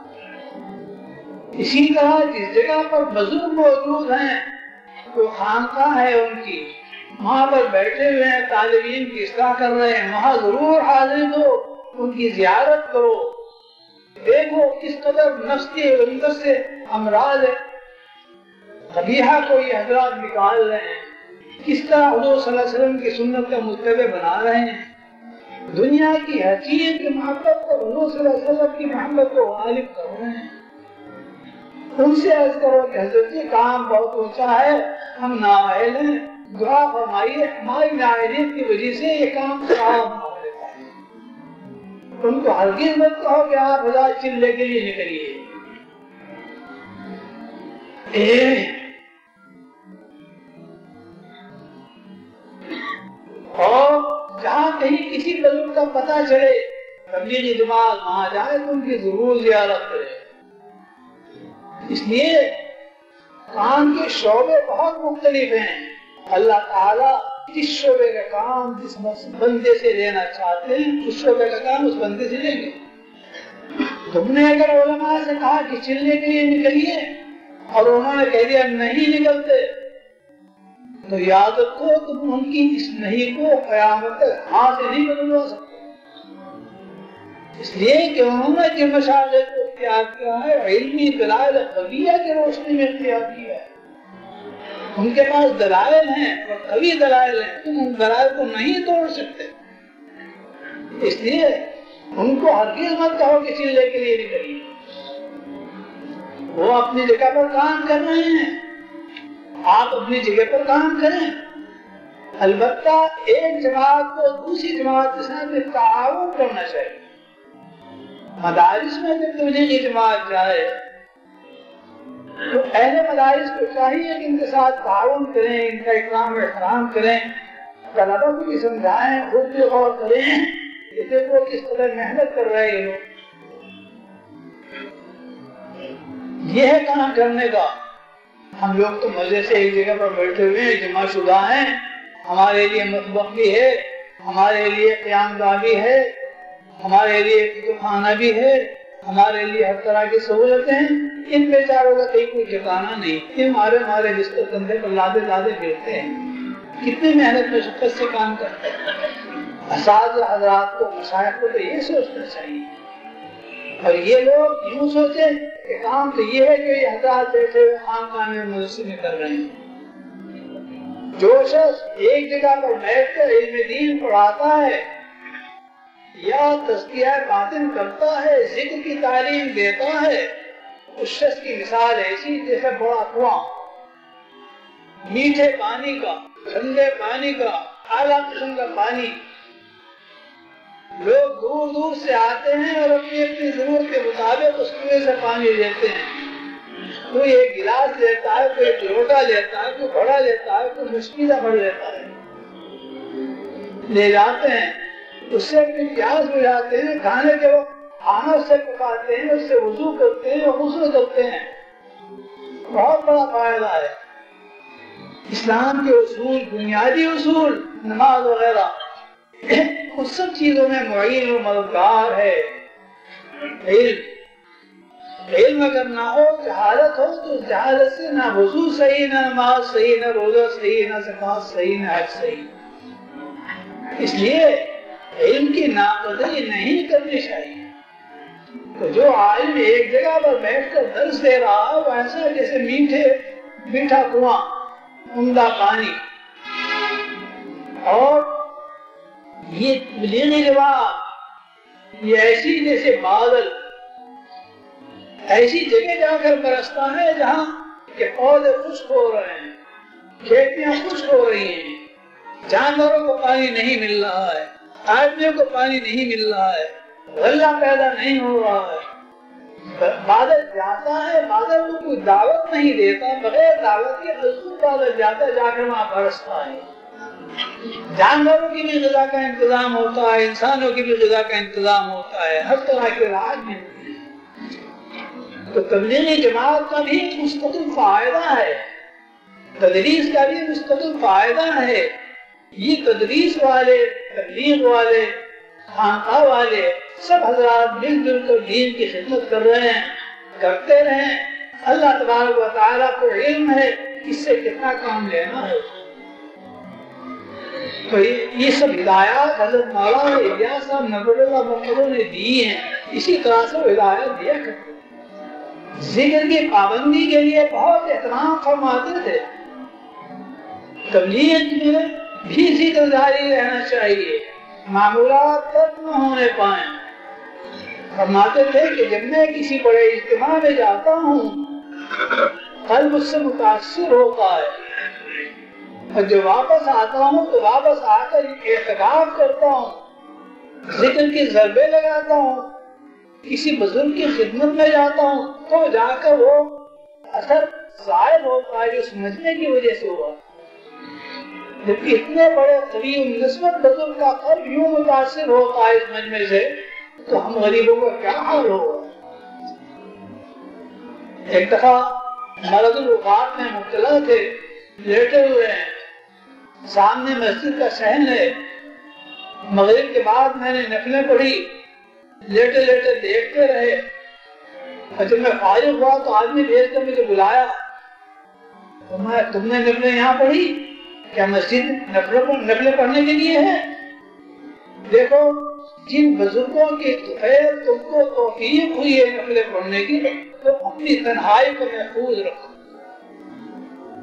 اسی طرح جس جگہ پر بزرگ موجود ہیں، تو خانقاہ ہے ان کی، وہاں پر بیٹھے ہوئے ہیں، طالب علم کی اصلاح کر رہے ہیں، وہاں ضرور حاضر دو، ان کی زیارت کرو، دیکھو کس قدر نفس کے اندر سے امراض قبیحہ کو یہ حضرات نکال رہے ہیں، کس طرح حضور صلی اللہ علیہ وسلم کی سنت کا متبع بنا رہے ہیں، دنیا کی ہر چیز کی محبت کو، حضور صلی اللہ علیہ وسلم کی محبت کو غالب کر رہے ہیں۔ ان سے عرض کرو کہ حضرت یہ کام بہت اونچا ہے، ہم نااہل ہیں، دعا فرمائیے ہماری نااہلیت کی وجہ سے یہ کام خراب نہ ہو۔ ان کو ہرگز مت کہو کہ آپ ہزار چلے کے لیے نکلیے۔ اور جہاں کہیں کسی بزرگ کا پتہ چلے، تبلیغی جماعت وہاں جائے تو ان کی ضرور زیارت کرے۔ اس لیے کام کے شعبے بہت مختلف ہیں، اللہ تعالیٰ جس شعبے کا کام جس بندے سے لینا چاہتے ہیں اس شعبے کا کام اس بندے سے لیں گے۔ تم نے اگر علماء سے کہا کہ چلنے کے لیے نکلیے اور انہوں نے کہہ دیا نہیں نکلتے، تو یاد رکھو تم ان کی اس نہیں کو قیامت تک ہاتھ سے نہیں بدلوا سکتے، اس لیے کہ انہوں نے جو مشاغل کو اختیار کیا ہے علمی دلائل قویہ کی روشنی میں اختیار کیا ہے، ان کے پاس دلائل ہیں اور قوی دلائل ہیں، تم ان دلائل کو نہیں توڑ سکتے، اس لیے ان کو ہرگز مت کہو کہ چلے کے لیے نکلیے، وہ اپنی جگہ پر کام کر رہے ہیں، آپ اپنی جگہ پر کام کریں، البتہ ایک جماعت کو دوسری جماعت کے ساتھ تعاون کرنا چاہیے۔ مدارس میں جب تبلیغی جماعت جائے تو اہل مدارس کو چاہیے کہ ان کے ساتھ تعاون کریں، ان کا اکرام و احترام کریں، طلبہ کو بھی سمجھائیں، خود بھی غور کریں کہ دیکھو کس قدر محنت کر رہے ہیں لوگ۔ یہ ہے کام کرنے کا۔ ہم لوگ تو مزے سے ایک جگہ پر بیٹھے ہوئے ہیں، جمع شدہ ہیں، ہمارے لیے مطبخ بھی ہے، ہمارے لیے قیام گاہ بھی ہے، ہمارے لیے کتب خانہ بھی ہے، ہمارے لیے ہر طرح کی سہولتیں ہیں، ان بیچاروں کا کہیں کوئی ٹھکانا نہیں، یہ ہمارے جس کو کندھے پر لادے پھرتے ہیں، کتنی محنت مشقت سے کام کرتے ہیں۔ اساتذہ حضرات کو، مشائخ کو تو یہ سوچنا چاہیے، اور یہ لوگ یوں سوچے کہ کام تو یہ ہے کہ یہ حضرات بیٹھے ہوئے خانقاہ میں مدرسے میں کر رہے ہیں۔ جو شخص ایک جگہ پر بیٹھ کر علم دین پڑھاتا ہے یا تزکیہ باطن کرتا ہے، ذکر کی تعلیم دیتا ہے، اس شخص کی مثال ایسی جیسے بڑا کنواں، میٹھے پانی کا، ٹھنڈے پانی کا، اعلیٰ قسم کا پانی، لوگ دور دور سے آتے ہیں اور اپنی اپنی ضرورت کے مطابق اس کنویں سے پانی لیتے ہیں۔ کوئی ایک گلاس لیتا ہے، کوئی ایک لوٹا لیتا ہے، کوئی بڑا لیتا ہے، کوئی مشکل بڑھ لیتا ہے، لے جاتے ہیں، اس سے اپنی پیاس بجھاتے ہیں، کھانے کے وقت کھانا اس سے پکاتے ہیں، اس سے وضو کرتے ہیں اور غسل کرتے ہیں، بہت بڑا فائدہ ہے۔ اسلام کے اصول، بنیادی اصول، نماز وغیرہ، ان سب چیزوں میں معین و مددگار ہے علم اگر نہ ہو، جہالت ہو، تو جہالت سے نہ وضو صحیح، نہ نماز صحیح، نہ روزہ صحیح، نہ زکات صحیح، نہ حج صحیح۔ اس لیے علم کی ناقدری نہیں کرنی چاہیے۔ تو جو عالم ایک جگہ پر بیٹھ کر درس دے رہا ہے، وہ ایسا جیسے میٹھا کنواں، عمدہ پانی، اور یہ تبلیغی جواب یہ ایسی جیسے بادل ایسی جگہ جا کر برستا ہے جہاں کہ پودے خشک ہو رہے ہیں، کھیتیاں خشک ہو رہی ہیں، جانوروں کو پانی نہیں مل رہا ہے، آدمیوں کو پانی نہیں مل رہا ہے، غلہ پیدا نہیں ہو رہا ہے۔ بادل جاتا ہے، بادل کو کوئی دعوت نہیں دیتا، بغیر دعوت کے خود بادل جاتا ہے، جا کر وہاں برستا ہے۔ جانوروں کی بھی غذا کا انتظام ہوتا ہے، انسانوں کی بھی غذا کا انتظام ہوتا ہے، ہر طرح کے راج ملتے ہیں۔ تو تبلیغی جماعت کا بھی مستقل فائدہ ہے، تدریس کا بھی مستقل فائدہ ہے۔ یہ تدریس والے، تبلیغ والے، خانقاہ والے سب حضرات مل جل کر دین کی خدمت کر رہے ہیں، کرتے رہیں۔ اللہ تبارک و تعالیٰ کو علم ہے اس سے کتنا کام لینا ہے۔ تو یہ سب ہدایات حضرت مولانا الیاس صاحب نور اللہ محمد نے دی ہیں، اسی طرح سے ہدایت دیا کرتے ہیں۔ ذکر کی پابندی کے لیے بہت اہتمام فرماتے تھے، تبلیغ میں بھی ذکر جاری رہنا چاہیے، معمولات ترک نہ ہونے پائیں۔ فرماتے تھے کہ جب میں کسی بڑے اجتماع میں جاتا ہوں، قلب اس سے متاثر ہوتا ہے، اور جب واپس آتا ہوں تو واپس آ کر اعتکاف کرتا ہوں، ذکر کی ضربے لگاتا ہوں، کسی بزرگ کی خدمت میں جاتا ہوں تو جا کر وہ اثر ظاہر ہوتا ہے جو سمجھنے کی وجہ سے ہوا۔ جب اتنے بڑے قریب نسبت بزرگ کا قلب یوں متاثر ہوتا ہے اس مجمع سے، تو ہم غریبوں کا کیا حال ہوگا۔ ایک دفعہ مرض الوفات میں مبتلا تھے، لیٹے ہوئے ہیں، سامنے مسجد کا صحن ہے، مغرب کے بعد میں نے نفلیں پڑھی، لیٹے لیٹے دیکھتے رہے، اور جب میں فارغ ہوا تو آدمی بھیج کر مجھے بلایا، تم نے نفلیں یہاں پڑھی؟ کیا مسجد نفلیں پڑھنے کے لیے ہے؟ دیکھو جن بزرگوں کی تم کو توفیق ہوئی ہے نفلیں پڑھنے کی، تو اپنی تنہائی کو محفوظ رکھو۔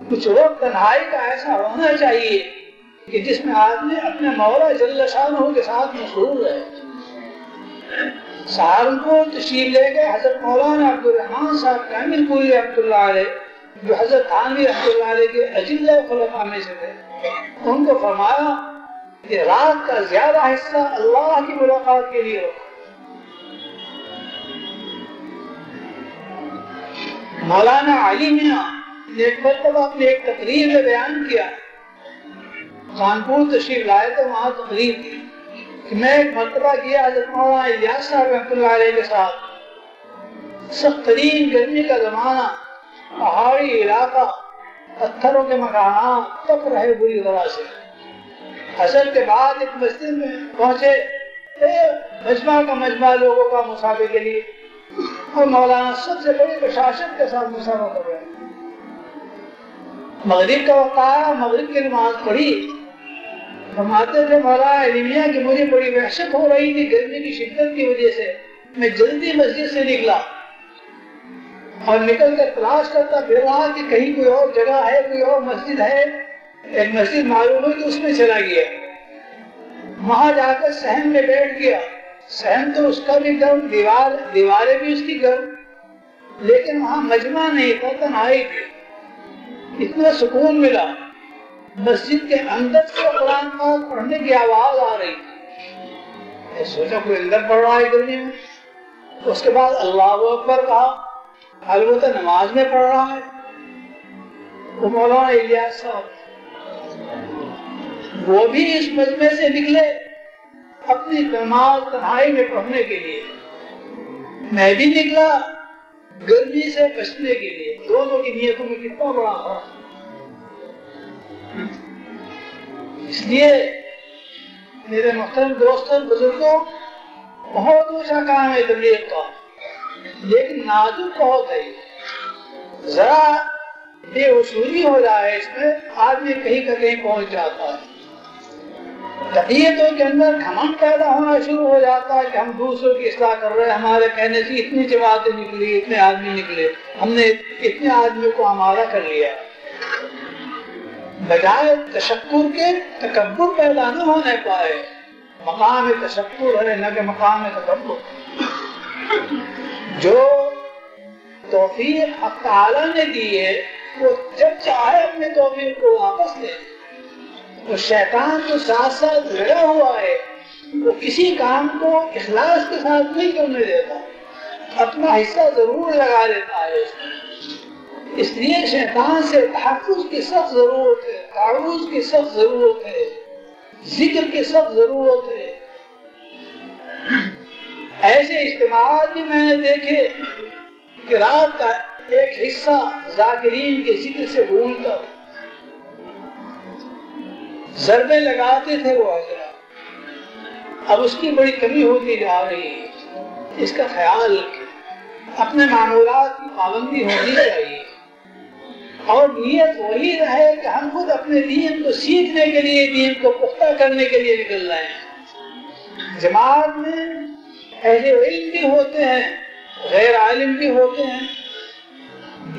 کچھ وقت تنہائی کا ایسا ہونا چاہیے کہ جس میں آدمی اپنے مولا جل شانہ کے ساتھ مشغول ہے۔ سہارنپور تشریف لے گئے حضرت مولانا عبدالرحمان صاحب کامل پوری رحمۃ اللہ علیہ، جو حضرت تھانوی رحمۃ اللہ علیہ کے اجلہ خلفاء میں سے تھے۔ ان کو فرمایا کہ رات کا زیادہ حصہ اللہ کی ملاقات کے لیے رکھو۔ مولانا علی میاں نے ایک مرتبہ اپنی ایک تقریر میں بیان کیا، کانپور تشریف لائے تو وہاں تقریر کی کہ میں ایک مرتبہ کیا حضرت مولانا الیاس صاحب رحمۃ اللہ علیہ کے ساتھ، سخت ترین گرمی کا زمانہ، پہاڑی علاقہ، پتھروں کے مکانات تپ رہے بری طرح سے۔ عصر کے بعد ایک مسجد میں پہنچے، مجمع کا مجمع لوگوں کا مسافر کے لیے، اور مولانا سب سے بڑی بشاشت کے ساتھ مسافہ کر رہے ہیں. مغرب کا وقت آیا، مغرب کی نماز پڑھی. فرماتے تھے مولانا علیمیہ کہ مجھے بڑی وحشت ہو رہی تھی گرمی کی شدت کی وجہ سے. میں جلدی مسجد سے نکلا اور نکل کر تلاش کرتا پھر رہا کہ کہیں کوئی اور جگہ ہے، کوئی اور مسجد ہے. ایک مسجد معلوم ہوئی تو اس میں چلا گیا. وہاں جا کر صحن میں بیٹھ گیا. صحن تو اس کا بھی گرم، دیواریں بھی اس کی گرم، لیکن وہاں مجمع نہیں تھا، تنہائی تھی. اتنا سکون ملا. مسجد کے اندر سے قرآن پاک پڑھنے کی آواز آ رہی تھی. سوچا کوئی اندر پڑھ رہا ہے گرمی میں. اس کے بعد اللہ اکبر کہا، البتہ نماز میں پڑھ رہا ہے. وہ مولانا الیاس صاحب وہ بھی اس مجمع سے نکلے اپنی نماز تنہائی میں پڑھنے کے لیے. میں بھی نکلا گرمی سے بچنے کے لیے. دونوں کی نیتوں میں کتنا بڑا فرق. اس لیے میرے محترم دوستوں بزرگوں، بہت اونچا کام ہے تبلیغ کا، لیکن نازک بہت ہے. ذرا بے اصولی ہو جائے اس میں آدمی کہیں کا کہیں پہنچ جاتا ہے. طبیعتوں کے اندر گھمنڈ پیدا ہونا شروع ہو جاتا ہے کہ ہم دوسروں کی اصلاح کر رہے ہیں، ہمارے کہنے سے اتنی جماعتیں نکلی، اتنے آدمی نکلے، ہم نے اتنے آدمیوں کو ہمارا کر لیا. بجائے تشکر کے تکبر پیدا نہ ہونے پائے. مقام تشکر ہے نہ کہ مقام تکبر. جو توفیق حق تعالی نے دی ہے وہ جب چاہے اپنے توفیق کو واپس لے. وہ شیطان جو ساتھ ساتھ لڑا ہوا ہے وہ کسی کام کو اخلاص کے ساتھ نہیں کرنے دیتا، اپنا حصہ ضرور لگا دیتا ہے. اس لیے شیطان سے تحفظ کی سخت ضرورت ہے، تعوذ کی سخت ضرورت ہے، ذکر کی سخت ضرورت ہے. ایسے اجتماعات بھی میں نے دیکھے کہ رات کا ایک حصہ ذاکرین کے ذکر سے بھول کر ضربے لگاتے تھے وہ حضرات. اب اس کی بڑی کمی ہوتی جا رہی ہے. اس کا خیال رکھیں، اپنے معمولات کی پابندی ہونی چاہیے اور نیت وہی رہے کہ ہم خود اپنے دین کو سیکھنے کے لیے، دین کو پختہ کرنے کے لیے نکل رہے ہیں. جماعت میں اہل علم بھی ہوتے ہیں، غیر عالم بھی ہوتے ہیں،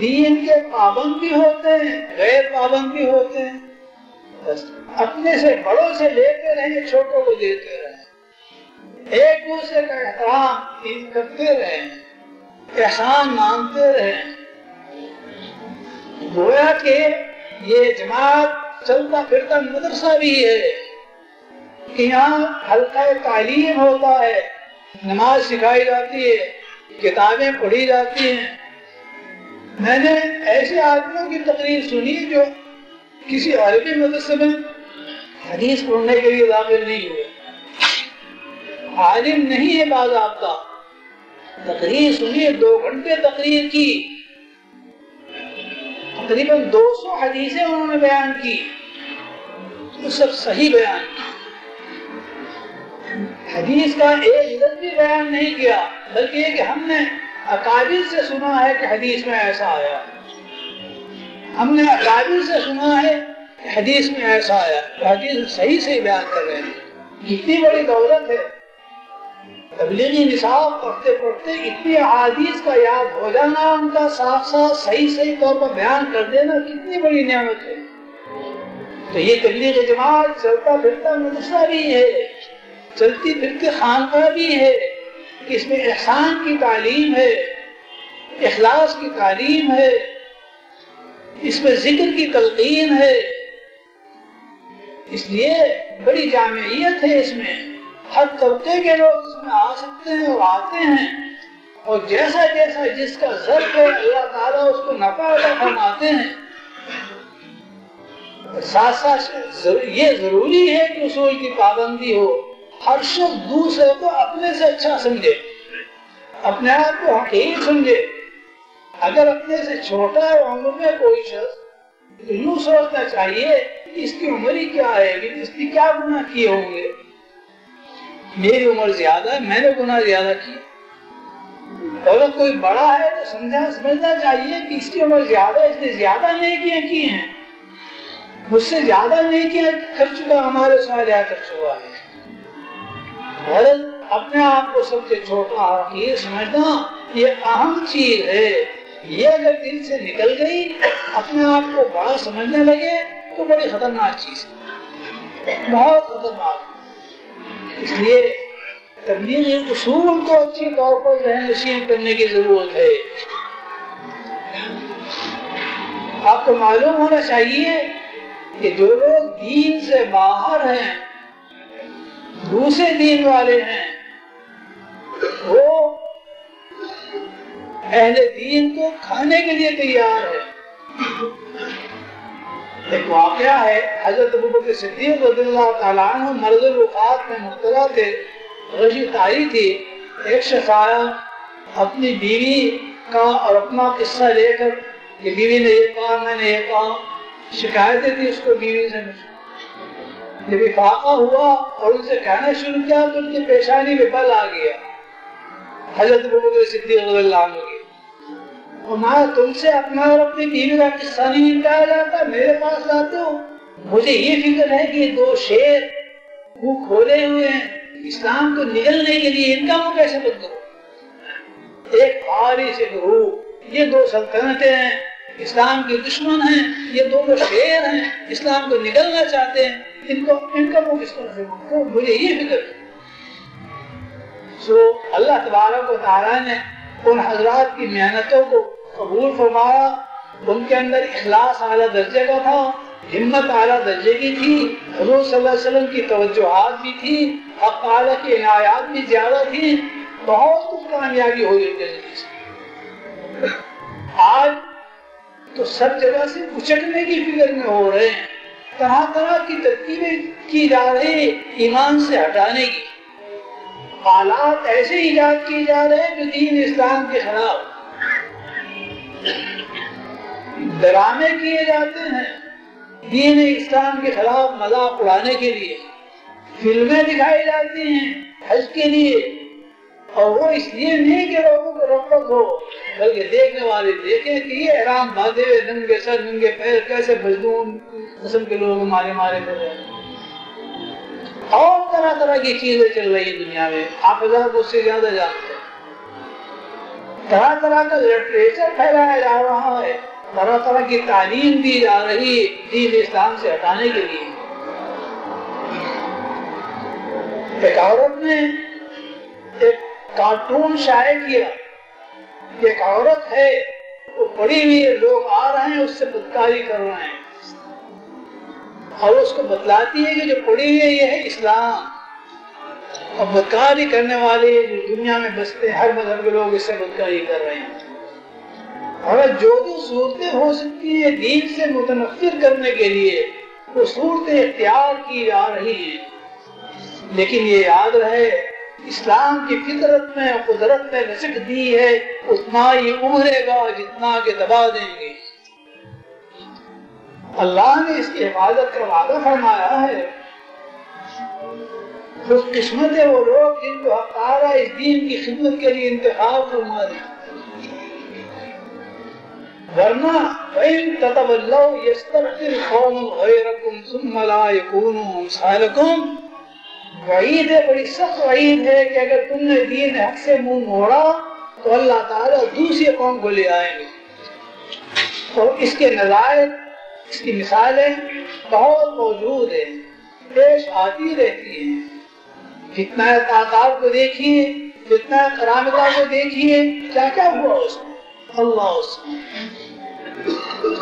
دین کے پابند بھی ہوتے ہیں، غیر پابند بھی ہوتے ہیں. اپنے سے بڑوں سے لیتے رہیں، چھوٹوں کو دیتے رہیں، ایک دوسرے کا احترام کرتے رہیں، احسان مانتے رہیں. گویا کہ یہ جماعت چلتا پھرتا مدرسہ بھی ہے کہ یہاں حلقہ تعلیم ہوتا ہے، نماز سکھائی جاتی ہے، کتابیں پڑھی جاتی ہیں. میں نے ایسے آدمیوں کی تقریر سنی جو کسی عربی مدرسے میں حدیث پڑھنے کے لیے داخل نہیں ہوئے، عالم نہیں ہے باضابطہ. تقریر سنی، 2 گھنٹے تقریر کی، تقریباً 200 حدیثیں انہوں نے بیان کی، وہ سب صحیح بیان کی. حدیث کا ایک لفظ بھی بیان نہیں کیا، بلکہ یہ کہ ہم نے اکابر سے سنا ہے کہ حدیث میں ایسا آیا، ہم نے اکابر سے سنا ہے کہ حدیث میں ایسا آیا. حدیث صحیح سے بیان کر رہے ہیں. کتنی بڑی دولت ہے. تبلیغی نصاب پڑھتے پڑھتے اتنی احادیث کا یاد ہو جانا، ان کا صاف صاف صحیح طور پر بیان کر دینا کتنی بڑی نعمت ہے. تو یہ تبلیغ جماعت چلتا پھرتا مدرسہ بھی ہے، چلتی پھرتی خانقاہ بھی ہے. اس میں احسان کی تعلیم ہے، اخلاص کی تعلیم ہے، اس میں ذکر کی تلقین ہے. اس لیے بڑی جامعیت ہے. اس میں ہر طبقے کے لوگ اس میں آ سکتے ہیں اور آتے ہیں، اور جیسا جیسا جس کا ضرب ہے اللہ تعالیٰ اس کو نفع عطا فرماتے ہیں. ساتھ ساتھ یہ ضروری ہے کہ اصول کی پابندی ہو. ہر شخص دوسرے کو اپنے سے اچھا سمجھے، اپنے آپ کو حقیر سمجھے. اگر اپنے سے چھوٹا ہے عمر میں کوئی شخص تو یوں سوچنا چاہیے کہ اس کی عمر ہی کیا ہے، اس نے کیا گناہ کیے ہوں گے. میری عمر زیادہ ہے، میں نے گناہ زیادہ کیے. اگر کوئی بڑا ہے تو سمجھنا چاہیے کہ اس کی عمر زیادہ، اس نے زیادہ نیکیاں کی ہیں، مجھ سے زیادہ نیکیاں کر چکا، ہمارے صالحات کر چکا ہے۔ غلط اپنے آپ کو سب سے چھوٹا حقیر سمجھنا یہ اہم چیز ہے۔ یہ اگر دل سے نکل گئی، اپنے آپ کو بڑا سمجھنے لگے تو بڑی خطرناک چیز ہے، بہت خطرناک۔ اس لیے تبلیغی اصول کو اچھی طور پر ذہن نشین کرنے کی ضرورت ہے۔ آپ کو معلوم ہونا چاہیے کہ جو لوگ دین سے باہر ہیں، دوسرے دین والے ہیں، وہ اہل دین کو کھانے کے لیے تیار ہے۔ ایک واقعہ ہے، حضرت ابوبکر صدیق رضی اللہ تعالیٰ عنہ مرض الوفات میں مبتلا تھے، غشی طاری تھی۔ ایک شخص آیا اپنی بیوی کا اور اپنا قصہ لے کر کہ بیوی نے یہ کہا، میں نے یہ کہا، شکایتیں تھی اس کو بیوی سے۔ جب افاقہ ہوا اور ان سے کہنا شروع کیا تو ان کی پیشانی میں بل آ گیا حضرت ابوبکر صدیق رضی اللہ عنہ کی۔ میں تم سے اپنا اور اپنی بیوی کا قصہ نہیں نکالا جاتا، میرے پاس لاتے ہو۔ مجھے یہ فکر ہے کہ دو شیر منہ کھولے ہوئے ہیں، اسلام کو نگلنے کے لیے ان کا منہ کیسے بند کرو؟ ایک فارس ایک روم، یہ دو سلطنتیں ہیں، اسلام کے دشمن ہیں، یہ دونوں شیر ہیں، اسلام کو نگلنا چاہتے ہیں، ان کا منہ کس طرح سے بند کرو؟ مجھے یہ فکر ہے۔ اللہ تبارک و تعالیٰ نے ان حضرات کی محنتوں کو قبول فرمایا، ان کے اندر اخلاص اعلیٰ درجے کا تھا، ہمت اعلیٰ درجے کی تھی، حضور صلی اللہ علیہ وسلم کی توجہات بھی تھی، حق تعالیٰ کی عنایات بھی زیادہ تھی، بہت کچھ کامیابی ہوئی ان کے ذریعے سے۔ آج تو سب جگہ سے کچکنے کی فکر میں ہو رہے ہیں، طرح طرح کی ترکیبیں کی جا رہی ایمان سے ہٹانے کی، حالات ایسے ایجاد کیے جا رہے ہیں جو دین اسلام کے خلاف، ڈرامے کیے جاتے ہیں دین اسلام کے خلاف مذاق اڑانے کے لیے، فلمیں دکھائی جاتی ہیں حج کے لیے، اور وہ اس لیے نہیں کہ لوگوں کو رغبت ہو، بلکہ دیکھنے والے دیکھیں کہ یہ احرام باندھے ہوئے ننگے سر ننگے پیر کیسے مظلوم قسم کے لوگ مارے کر رہے ہیں۔ اور طرح طرح کی چیزیں چل رہی ہیں دنیا میں، آپ حضرات اس سے زیادہ جانتے ہیں۔ طرح طرح کا لٹریچر پھیلایا جا رہا ہے، طرح طرح کی تعلیم دی جا رہی ہے دین اسلام سے ہٹانے کے لیے۔ ایک عورت نے ایک کارٹون شائع کیا، ایک عورت ہے وہ پڑی ہوئی ہے، لوگ آ رہے ہیں اس سے بدکاری کر رہے ہیں، اور اس کو بتلاتی ہے کہ جو پڑی ہوئی ہے یہ ہے اسلام، اور بدکاری کرنے والے جو دنیا میں بستے ہیں ہر مذہب کے لوگ اس سے بدکاری کر رہے ہیں۔ اور جو صورتیں ہو سکتی ہیں دین سے متنفر کرنے کے لیے وہ صورتیں اختیار کی جا رہی ہیں، لیکن یہ یاد رہے اسلام کی فطرت میں قدرت میں رزق دی ہے، اتنا ہی ابھرے گا جتنا کہ دبا دیں گے۔ اللہ نے اس کی حفاظت کا وعدہ فرمایا ہے۔ خوش قسمت ہے وہ لوگ جن کو حق تعالیٰ اس دین کی خدمت کے لیے انتخاب فرما دے، ورنہ وَإِن تَتَوَلَّوْا يَسْتَبْدِلْ قَوْمًا غَيْرَكُمْ ثُمَّ لَا يَكُونُوا أَمْثَالَكُمْ۔ وعید ہے، بڑی سخت وعید ہے کہ اگر تم نے دین حق سے منہ موڑا تو اللہ تعالیٰ دوسری قوم کو لے آئیں گے، اور اس کے نظائر اس کی مثالیں بہت موجود ہیں، پیش آتی رہتی ہیں۔ فتنہ تاتار کو دیکھیے، فتنہ کرامتہ کو دیکھیے، کیا کیا ہوا اس میں، اللہ اس میں۔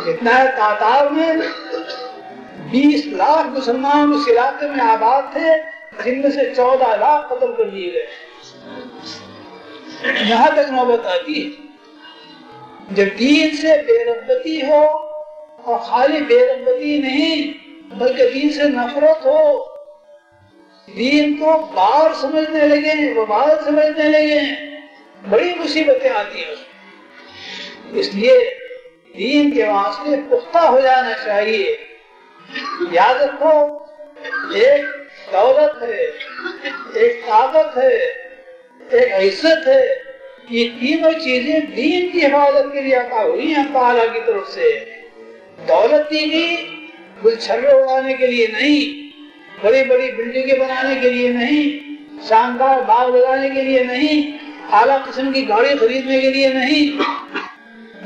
فتنہ تاتار میں 20 لاکھ مسلمان اس علاقے میں آباد تھے، جن میں سے 14 لاکھ قتل کر دیے گئے۔ یہاں تک نوبت آتی ہے جب دین سے بے رغبتی ہو، اور خالی بے رغبتی نہیں بلکہ دین سے نفرت ہو، دین کو بار سمجھنے لگے، وبال سمجھنے لگے، بڑی مصیبتیں آتی ہیں۔ اس لیے دین کے واسطے پختہ ہو جانا چاہیے۔ یاد رکھو، ایک دولت ہے، ایک طاقت ہے، ایک عزت ہے، یہ تینوں چیزیں دین کی حفاظت کے لیے عطا ہوئی ہیں اللہ تعالیٰ کی طرف سے. دولت دی گئی گلچھرے اڑانے کے لیے نہیں، بڑی بڑی بلڈنگیں بنانے کے لیے نہیں، شاندار باغ لگانے کے لیے نہیں، اعلیٰ قسم کی گاڑی خریدنے کے لیے نہیں،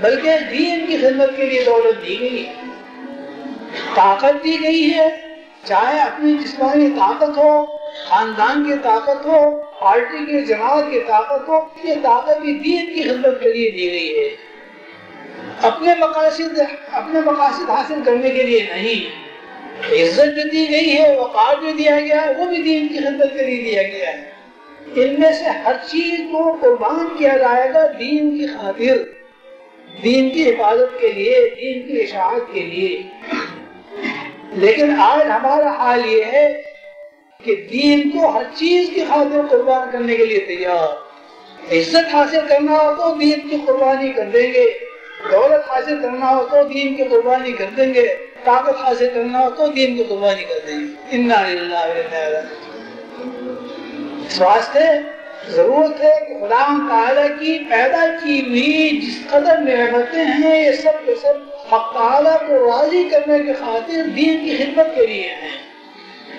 بلکہ دین کی خدمت کے لیے دولت دی گئی. طاقت دی گئی ہے، چاہے اپنی جسمانی طاقت ہو، خاندان کی طاقت ہو، پارٹی کی جماعت کی طاقت ہو، یہ طاقت بھی دین کی خدمت کے لیے دی گئی ہے، اپنے مقاصد حاصل کرنے کے لیے نہیں. عزت جو دی گئی ہے، وقار جو دیا گیا ہے، وہ بھی دین کی خدمت کے لیے دیا گیا ہے. ان میں سے ہر چیز کو قربان کیا جائے گا دین کی خاطر، دین کی حفاظت کے لیے، دین کی اشاعت کے لیے. لیکن آج ہمارا حال یہ ہے کہ دین کو ہر چیز کی خاطر قربان کرنے کے لیے تیار. عزت حاصل کرنا ہو تو دین کی قربانی کر دیں گے، دولت حاصل کرنا ہو تو دین کی قربانی کر دیں گے، طاقت حاصل کرنا ہو تو دین کی قربانی کر دیں گے. انا للہ و انا الیہ راجعون. اس واسطے ضرورت ہے کہ خدا تعالیٰ کی پیدا کی ہوئی جس قدر نعمتیں ہیں، یہ سب کے سب حق تعالیٰ کو راضی کرنے کی خاطر دین کی خدمت کے لیے ہیں.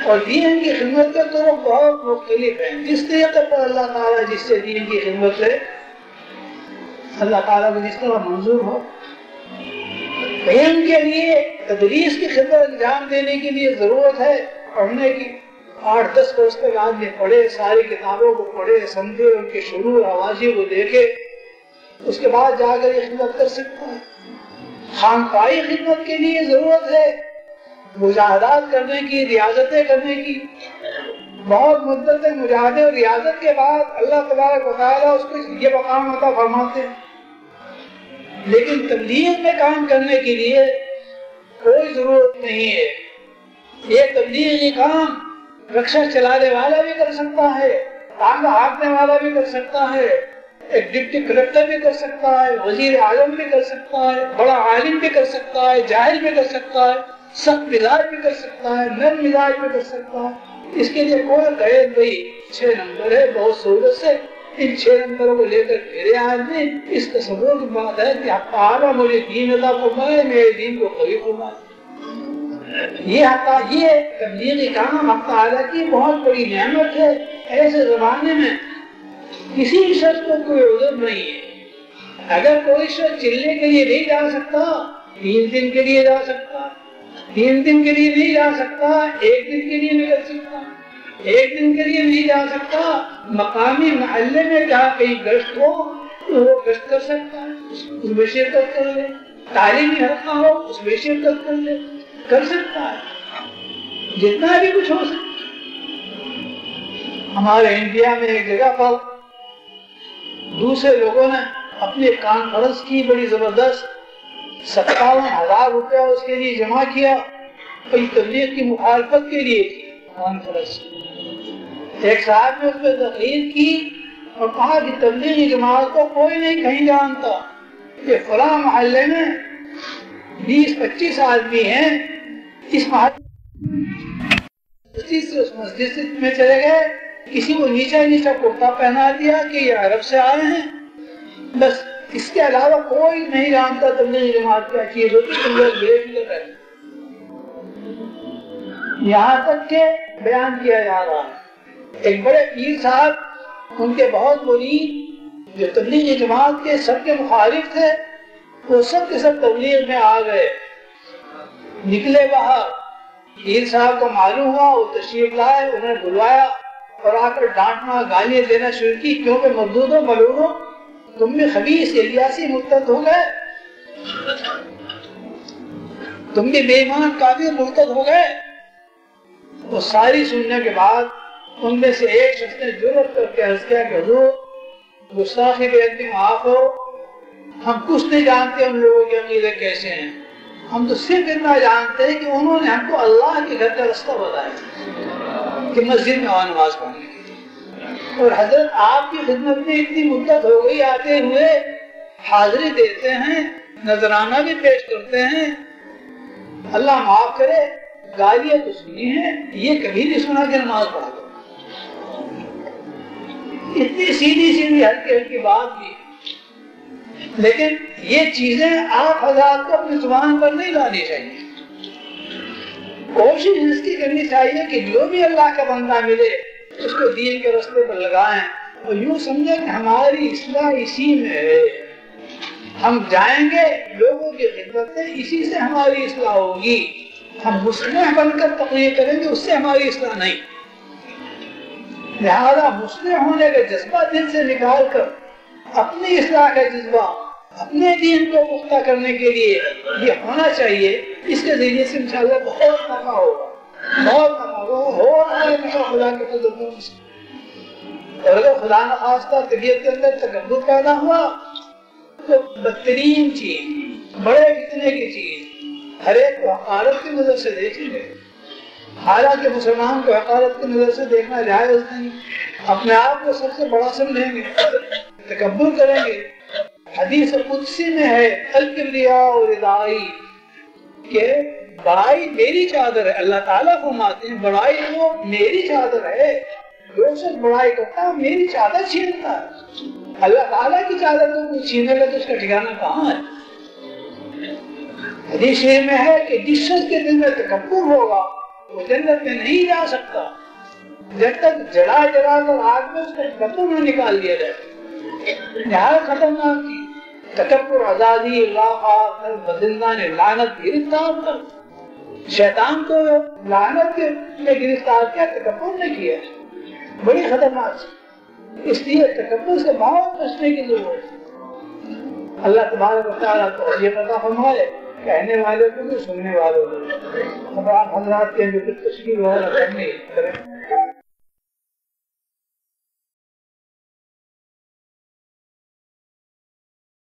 اور دین کی خدمت کے طرق بہت مختلف ہیں. جس طریقے پر اللہ تعالیٰ جس سے دین کی خدمت ہے، اللہ تعالیٰ کو جس طرح منظور ہو. علم کے لیے تدریس کی خدمت انجام دینے کے لیے ضرورت ہے پڑھنے کی. 8-10 برس تک آدمی پڑھے، ساری کتابوں کو پڑھے، سمجھے، ان کے شروع آوازی کو دیکھے، اس کے بعد جا کر یہ خدمت کر سکتا ہے. خانقاہی خدمت کے لیے ضرورت ہے مجاہدات کرنے کی، ریاضتیں کرنے کی. بہت مدت مجاہدے اور ریاضت کے بعد اللہ تبارک و تعالیٰ اس کو یہ مقام عطا فرماتے ہیں. لیکن تبلیغ میں کام کرنے کے لیے کوئی ضرورت نہیں ہے. یہ تبلیغی کام رکشہ چلانے والا بھی کر سکتا ہے، ٹانگا ہانکنے والا بھی کر سکتا ہے، ایک ڈپٹی کلکٹر بھی کر سکتا ہے، وزیر اعظم بھی کر سکتا ہے، بڑا عالم بھی کر سکتا ہے، جاہل بھی کر سکتا ہے، سخت مزاج بھی کر سکتا ہے، نرم مزاج بھی کر سکتا ہے. اس کے لیے کوئی قید نہیں. 6 نمبر ہے، بہت سہولت سے ان 6 نمبروں کو لے کر پھیرے آدمی. اس کا ثبوت کی بات ہے کہ حق تعالیٰ مجھے دین عطا فرمائے، میرے دین کو قوی فرمائے. یہ تبلیغی کام حق تعالیٰ کی بہت بڑی نعمت ہے. ایسے زمانے میں کسی شخص کو کوئی عذر نہیں ہے. اگر کوئی شخص چلنے کے لیے نہیں جا سکتا، 3 دن کے لیے جا سکتا، 3 دن کے لیے نہیں جا سکتا، 1 دن کے لیے نہیں کر سکتا، 1 دن کے لیے نہیں جا سکتا، مقامی محلے میں جہاں کہیں گشت ہو وہ گشت کر سکتا ہے، اس میں شرکت کر لے. تعلیمی حلقہ ہو اس میں شرکت کر لے، کر سکتا ہے جتنا بھی کچھ ہو سکتا. ہمارے انڈیا میں ایک جگہ پر دوسرے لوگوں نے اپنی کانفرنس کی، بڑی زبردست. 57,000 روپیہ اس کے لیے جمع کیا، کوئی تبلیغ کی مخالفت کے لیے کی کانفرنس. ایک صاحب نے اس میں تقریر کی اور کہا کہ تبلیغی جماعت کو کوئی نہیں کہیں جانتا کہ فلاں محلے میں 20-25 آدمی ہیں، اس مسجد میں چلے گئے، کسی کو نیچا کرتا پہنا دیا کہ یہ عرب سے آئے ہیں، بس اس کے علاوہ کوئی نہیں جانتا تبلیغی جماعت کیا چیز ہوتی. تم لوگ دیکھ لے رہے یہاں تک کہ بیان کیا جا رہا ہے. ایک بڑے پیر صاحب، ان کے بہت مرید جو تبلیغی جماعت کے سب کے مخالف تھے، وہ سب کے سب تبلیغ میں آ گئے. نکلے باہر، پیر صاحب کو معلوم ہوا، وہ تشریف لائے، انہیں بلوایا اور آ کر ڈانٹنا، گالیاں دینا شروع کی. کیونکہ مردودوں ملعونوں، تم بھی خبیث الیاسی مرتد ہو گئے، تم بھی بے ایمان کافر مرتد ہو گئے. وہ ساری سننے کے بعد ان میں سے ایک شخص نے جرأت کر کے عرض کیا کہ حضور گستاخی بے ادبی معاف ہو، ہم کچھ نہیں جانتے ان لوگوں کے عقیدے کیسے ہیں. ہم تو صرف اتنا جانتے ہیں کہ انہوں نے ہم کو اللہ کے گھر کا رستہ بتایا کہ مسجد میں آؤ نماز پڑھنے کے لیے. اور حضرت آپ کی خدمت میں اتنی مدت ہو گئی آتے ہوئے، حاضری دیتے ہیں، نذرانہ بھی پیش کرتے ہیں، اللہ معاف کرے گالیاں تو سنی ہیں، یہ کبھی نہیں سنا کہ نماز پڑھا. اتنی سیدھی سیدھی ہلکی ہلکی بات بھی، لیکن یہ چیزیں آپ حضرات کو اپنی زبان پر نہیں لانی چاہیے. کوشش اس کی کرنی چاہیے کہ جو بھی اللہ کا بندہ ملے اس کو دین کے راستے پر لگائیں، اور یوں سمجھیں کہ ہماری اصلاح اسی میں ہے. ہم جائیں گے لوگوں کی خدمت میں، اسی سے ہماری اصلاح ہوگی. ہم مسلح بن کر تقریر کریں گے، اس سے ہماری اصلاح نہیں. لہذا مسلح ہونے کا جذبہ دل سے نکال کر اپنی اصلاح کا جذبہ، اپنے دین کو پختہ کرنے کے لیے یہ ہونا چاہیے. اس کے ذریعے سے انشاءاللہ بہت نفع ہوگا، بہت نفع ہوگا خدا کے فضل سے. اور اگر خدا نخواستہ طبیعت کے اندر تکبر پیدا ہوا تو بدترین چیز، بڑے فتنے کی چیز، ہر ایک کو حقارت کی نظر سے دیکھیں گے. حالانکہ مسلمان کو حقارت کی نظر سے دیکھنا جائز نہیں. اپنے آپ کو سب سے بڑا سمجھیں گے، تکبر کریں گے. حدیث قدسی میں ہے الکبریاء ردائی، کہ بڑائی میری چادر ہے. اللہ تعالیٰ فرماتے ہیں بڑائی وہ میری چادر ہے، جو شخص بڑائی کرتا ہے میری چادر چھینتا ہے. اللہ تعالیٰ کی چادر کو کوئی چھینے لگے تو اس کا ٹھکانہ کہاں ہے؟ حدیث شریف میں ہے کہ جس شخص کے دل میں تکبر ہوگا وہ جنت میں نہیں جا سکتا جب تک جلا جلا کر آگ میں اس کا تکبر نہ نکال دیا جائے. نہایت خطرناک چیز تکبر. آزادی اللہ بدلنا نے لعنت گرفتار کر، شیطان کو لعنت میں گرفتار کیا، تکبر نے کیا. بڑی خطرناک چیز. اس لیے تکبر سے بہت بچنے کی ضرورت ہے. اللہ تبارک و تعالیٰ کو یہ عطا فرمائے، کہنے والے کو بھی سننے والوں کو. حضرات کے جو کچھ تشکیل وغیرہ کرنی کریں.